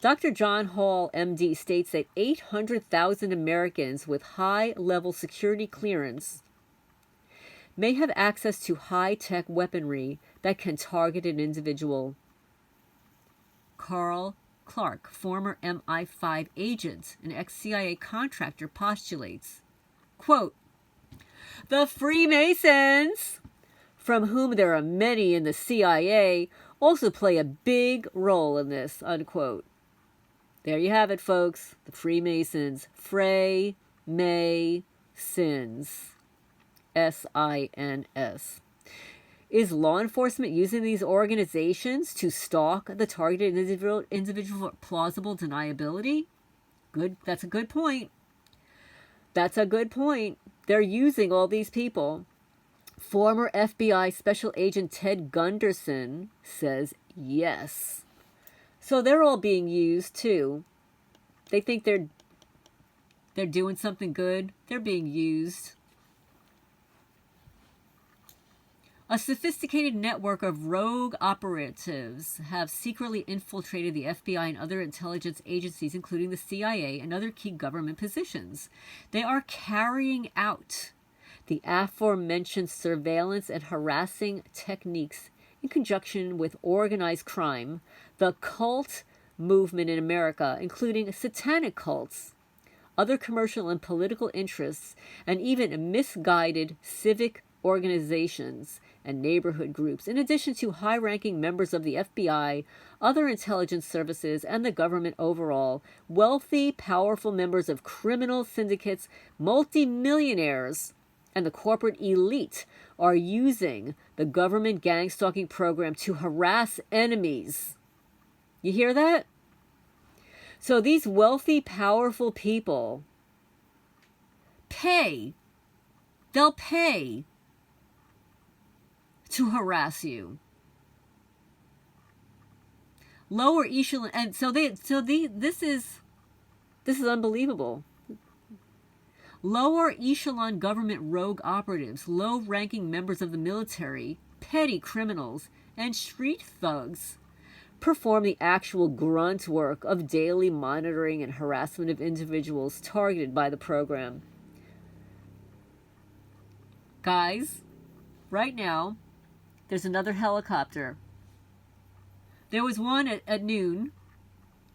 Dr. John Hall, MD, states that 800,000 Americans with high-level security clearance may have access to high-tech weaponry that can target an individual. Carl Clark, former MI5 agent and ex-CIA contractor, postulates, quote, "The Freemasons, from whom there are many in the CIA, also play a big role in this," unquote. There you have it, folks. The Freemasons. Frey-May-Sins. S-I-N-S. Is law enforcement using these organizations to stalk the targeted individual for plausible deniability? Good. That's a good point. That's a good point. They're using all these people. Former FBI Special Agent Ted Gunderson says yes. So they're all being used too. They think they're doing something good. They're being used. A sophisticated network of rogue operatives have secretly infiltrated the FBI and other intelligence agencies, including the CIA and other key government positions. They are carrying out the aforementioned surveillance and harassing techniques in conjunction with organized crime, the cult movement in America, including satanic cults, other commercial and political interests, and even misguided civic organizations and neighborhood groups, in addition to high-ranking members of the FBI, other intelligence services, and the government overall, wealthy, powerful members of criminal syndicates, multimillionaires, and the corporate elite are using the government gang stalking program to harass enemies. You hear that? So these wealthy, powerful people they'll pay to harass you. Lower echelon, and this is unbelievable. Lower echelon government rogue operatives, low-ranking members of the military, petty criminals, and street thugs perform the actual grunt work of daily monitoring and harassment of individuals targeted by the program. Guys, right now, there's another helicopter. There was one at noon,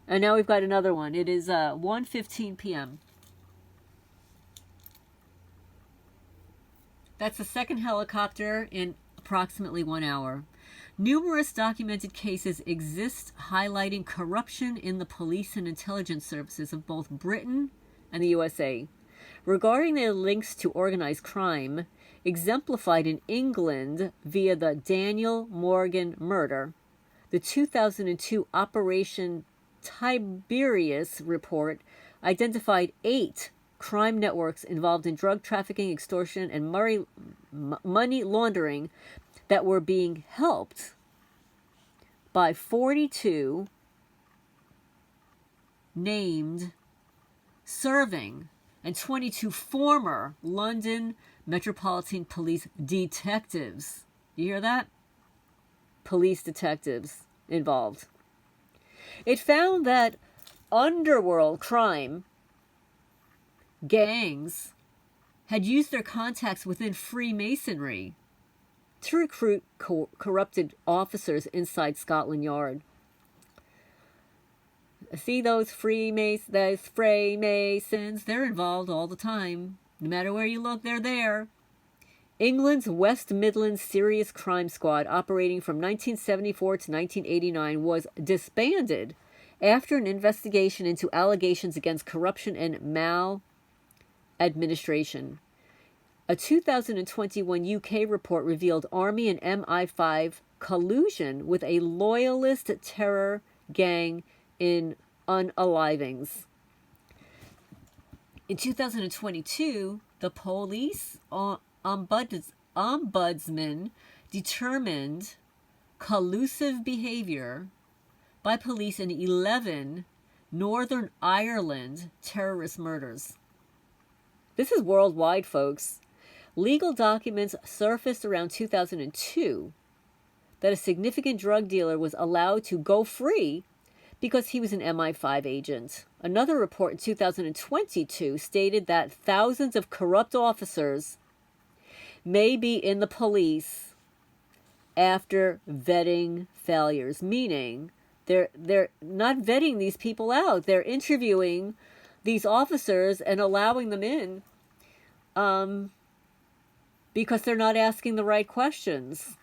and now we've got another one. It is 1:15 p.m. That's the second helicopter in approximately 1 hour. Numerous documented cases exist highlighting corruption in the police and intelligence services of both Britain and the USA, regarding their links to organized crime, exemplified in England via the Daniel Morgan murder, the 2002 Operation Tiberius report identified 8 crime networks involved in drug trafficking, extortion, and money laundering that were being helped by 42 named, serving, and 22 former London Metropolitan Police detectives. You hear that? Police detectives involved. It found that underworld crime gangs had used their contacts within Freemasonry to recruit corrupted officers inside Scotland Yard. See those Freemasons, they're involved all the time. No matter where you look, they're there. England's West Midlands Serious Crime Squad, operating from 1974 to 1989, was disbanded after an investigation into allegations against corruption and maladministration. A 2021 UK report revealed Army and MI5 collusion with a loyalist terror gang in unalivings. In 2022, the police ombudsman determined collusive behavior by police in 11 Northern Ireland terrorist murders. This is worldwide, folks. Legal documents surfaced around 2002 that a significant drug dealer was allowed to go free because he was an MI5 agent. Another report in 2022 stated that thousands of corrupt officers may be in the police after vetting failures, meaning they're not vetting these people out. They're interviewing these officers and allowing them in because they're not asking the right questions.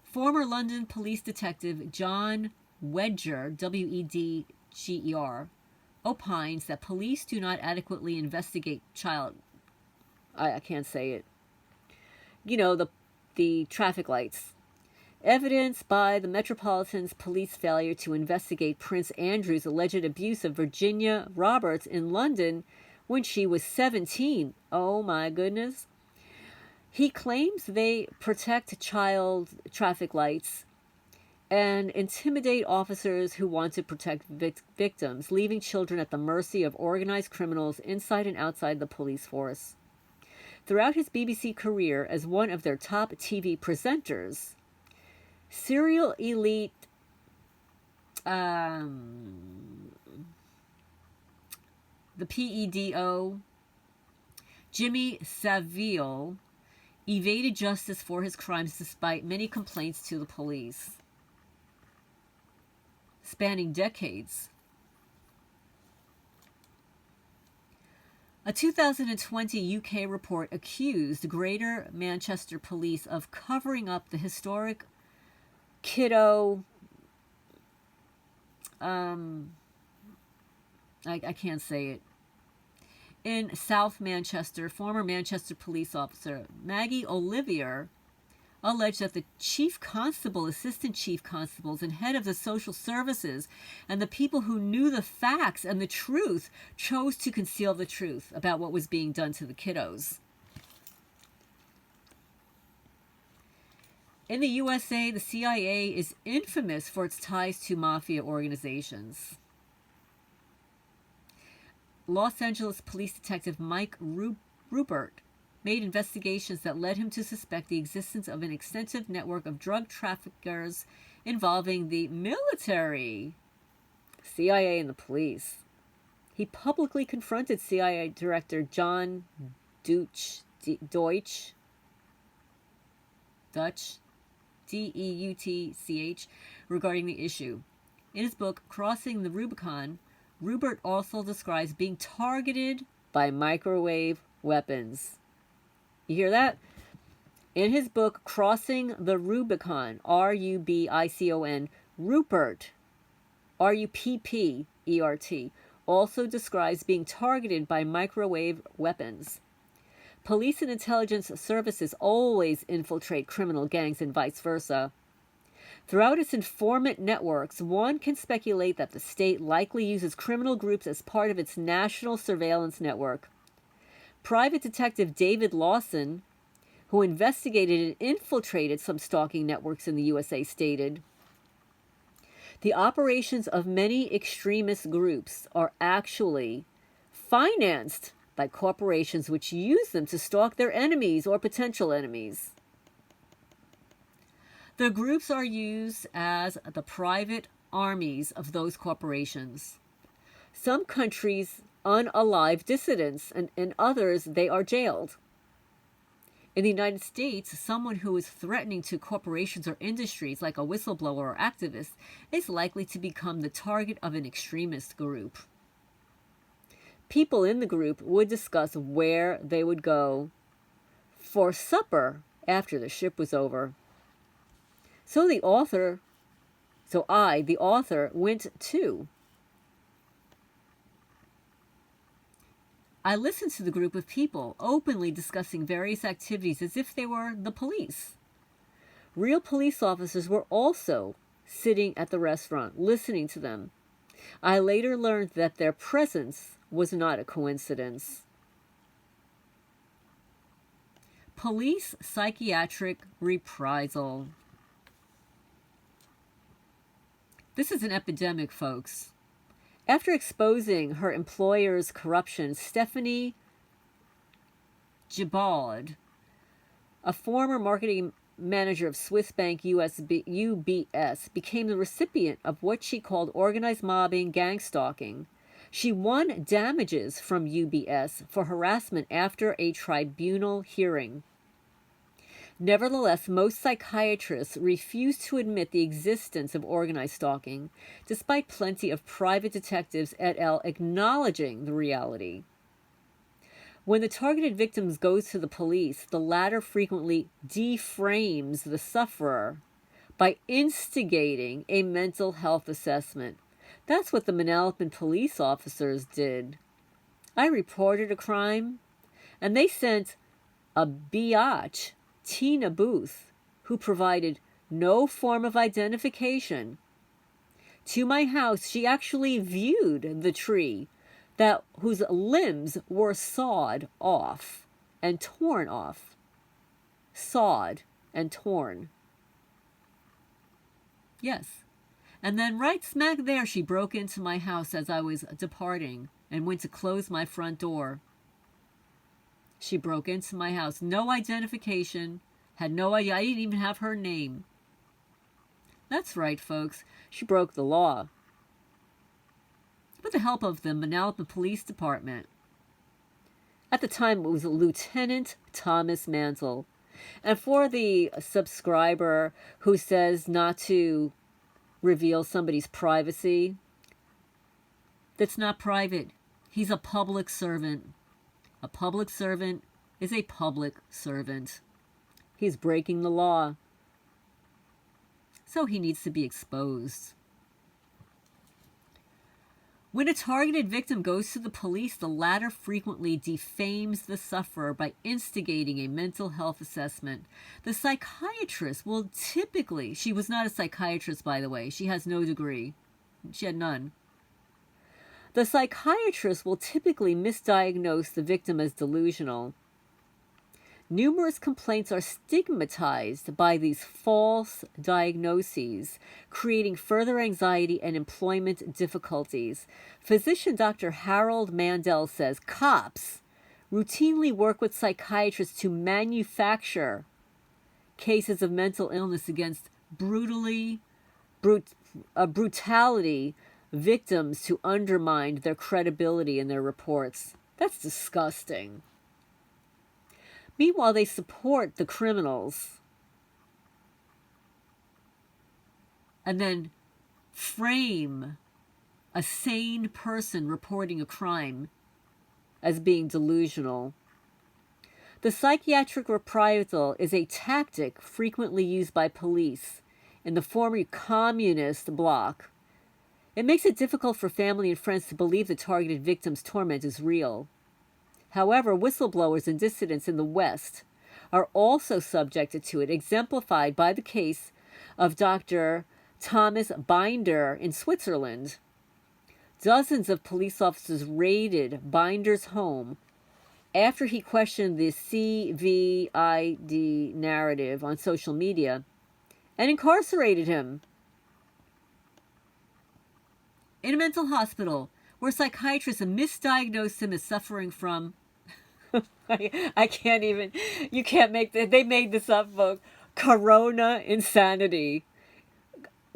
Former London police detective John Wedger, W-E-D-G-E-R, opines that police do not adequately investigate I can't say it. You know, the traffic lights. Evidence by the Metropolitan's police failure to investigate Prince Andrew's alleged abuse of Virginia Roberts in London when she was 17. Oh my goodness. He claims they protect child traffic lights and intimidate officers who want to protect victims, leaving children at the mercy of organized criminals inside and outside the police force. Throughout his BBC career as one of their top TV presenters, serial elite the PEDO, Jimmy Savile, evaded justice for his crimes despite many complaints to the police, spanning decades. A 2020 UK report accused Greater Manchester Police of covering up the historic kiddo I can't say it. In South Manchester, former Manchester police officer Maggie Olivier alleged that the chief constable, assistant chief constables, and head of the social services and the people who knew the facts and the truth chose to conceal the truth about what was being done to the kiddos. In the USA, the CIA is infamous for its ties to mafia organizations. Los Angeles police detective Mike Rupert made investigations that led him to suspect the existence of an extensive network of drug traffickers involving the military, CIA, and the police. He publicly confronted CIA Director John Deutsch, Deutch, regarding the issue. In his book, Crossing the Rubicon, Rupert also describes being targeted by microwave weapons. You hear that? In his book, Crossing the Rubicon, Rubicon, Rupert, Ruppert, also describes being targeted by microwave weapons. Police and intelligence services always infiltrate criminal gangs and vice versa. Throughout its informant networks, one can speculate that the state likely uses criminal groups as part of its national surveillance network. Private Detective David Lawson, who investigated and infiltrated some stalking networks in the USA, stated, "The operations of many extremist groups are actually financed by corporations which use them to stalk their enemies or potential enemies. The groups are used as the private armies of those corporations. Some countries unalive dissidents, and in others they are jailed. In the United States, someone who is threatening to corporations or industries, like a whistleblower or activist, is likely to become the target of an extremist group. People in the group would discuss where they would go for supper after the ship was over. So the author went too. I listened to the group of people openly discussing various activities as if they were the police. Real police officers were also sitting at the restaurant, listening to them. I later learned that their presence was not a coincidence." Police psychiatric reprisal. This is an epidemic, folks. After exposing her employer's corruption, Stephanie Gibaud, a former marketing manager of Swiss bank UBS, became the recipient of what she called organized mobbing, gang stalking. She won damages from UBS for harassment after a tribunal hearing. Nevertheless, most psychiatrists refuse to admit the existence of organized stalking, despite plenty of private detectives et al. Acknowledging the reality. When the targeted victim goes to the police, the latter frequently deframes the sufferer by instigating a mental health assessment. That's what the Manalapan police officers did. I reported a crime, and they sent a biatch, Tina Booth, who provided no form of identification, to my house. She actually viewed the tree whose limbs were sawed off and torn off. Sawed and torn. Yes. And then right smack there, she broke into my house as I was departing and went to close my front door. She broke into my house. No identification. Had no idea. I didn't even have her name. That's right, folks. She broke the law. With the help of the Manalapan Police Department. At the time, it was Lieutenant Thomas Mantle. And for the subscriber who says not to reveal somebody's privacy, that's not private. He's a public servant. A public servant is a public servant. He's breaking the law. So he needs to be exposed. When a targeted victim goes to the police, the latter frequently defames the sufferer by instigating a mental health assessment. The psychiatrist will typically, she was not a psychiatrist, by the way. She has no degree. She had none. The psychiatrist will typically misdiagnose the victim as delusional. Numerous complaints are stigmatized by these false diagnoses, creating further anxiety and employment difficulties. Physician Dr. Harold Mandel says cops routinely work with psychiatrists to manufacture cases of mental illness against brutality victims to undermine their credibility in their reports. That's disgusting. Meanwhile, they support the criminals and then frame a sane person reporting a crime as being delusional. The psychiatric reprisal is a tactic frequently used by police in the former communist bloc. It makes it difficult for family and friends to believe the targeted victim's torment is real. However, whistleblowers and dissidents in the West are also subjected to it, exemplified by the case of Dr. Thomas Binder in Switzerland. Dozens of police officers raided Binder's home after he questioned the CVID narrative on social media and incarcerated him in a mental hospital where psychiatrists misdiagnosed him as suffering from I can't even, you can't make that. They made this up, folks. Corona insanity.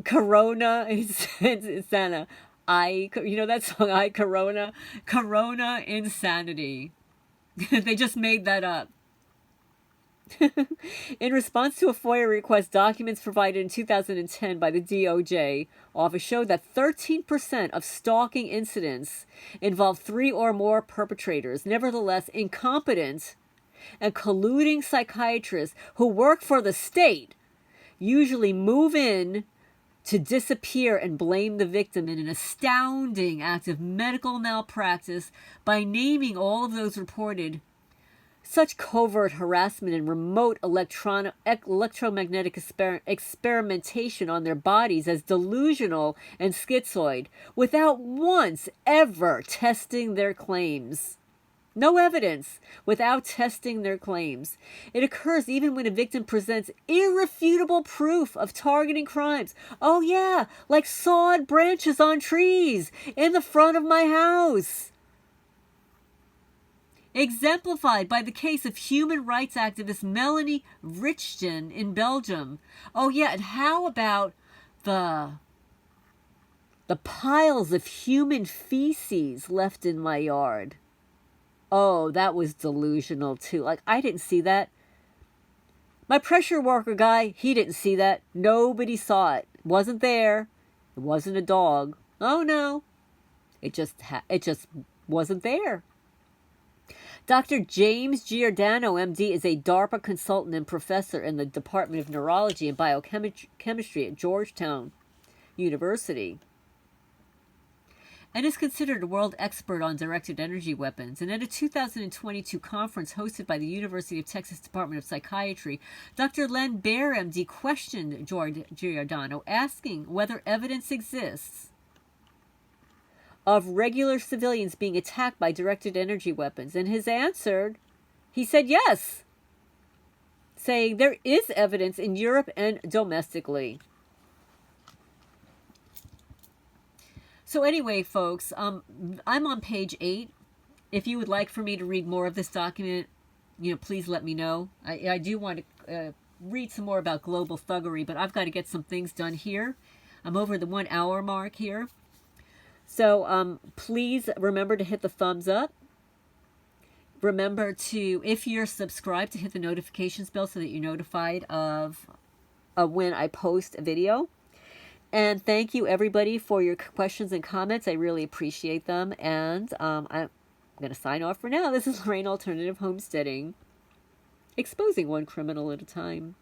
Corona insanity. You know that song, I Corona? Corona insanity. They just made that up. In response to a FOIA request, documents provided in 2010 by the DOJ office showed that 13% of stalking incidents involved 3 or more perpetrators. Nevertheless, incompetent and colluding psychiatrists who work for the state usually move in to disappear and blame the victim in an astounding act of medical malpractice by naming all of those reported such covert harassment and remote electromagnetic experimentation on their bodies as delusional and schizoid without once ever testing their claims. No evidence without testing their claims. It occurs even when a victim presents irrefutable proof of targeting crimes. Oh yeah, like sawed branches on trees in the front of my house. Exemplified by the case of human rights activist Melanie Richton in Belgium. Oh yeah, and how about the piles of human feces left in my yard? Oh, that was delusional too. Like, I didn't see that. My pressure worker guy, he didn't see that. Nobody saw it. It wasn't there. It wasn't a dog. Oh no. It just wasn't there. Dr. James Giordano, MD, is a DARPA consultant and professor in the Department of Neurology and Biochemistry at Georgetown University, and is considered a world expert on directed energy weapons. And at a 2022 conference hosted by the University of Texas Department of Psychiatry, Dr. Len Baer, MD, questioned Giordano, asking whether evidence exists of regular civilians being attacked by directed energy weapons. And his answer, he said yes, saying there is evidence in Europe and domestically. So anyway, folks, I'm on page 8. If you would like for me to read more of this document, please let me know. I do want to read some more about global thuggery, but I've got to get some things done here. I'm over the 1 hour mark here. So please remember to hit the thumbs up. Remember to, if you're subscribed, to hit the notifications bell so that you're notified of when I post a video. And thank you, everybody, for your questions and comments. I really appreciate them. And I'm going to sign off for now. This is Lorraine Alternative Homesteading, exposing one criminal at a time.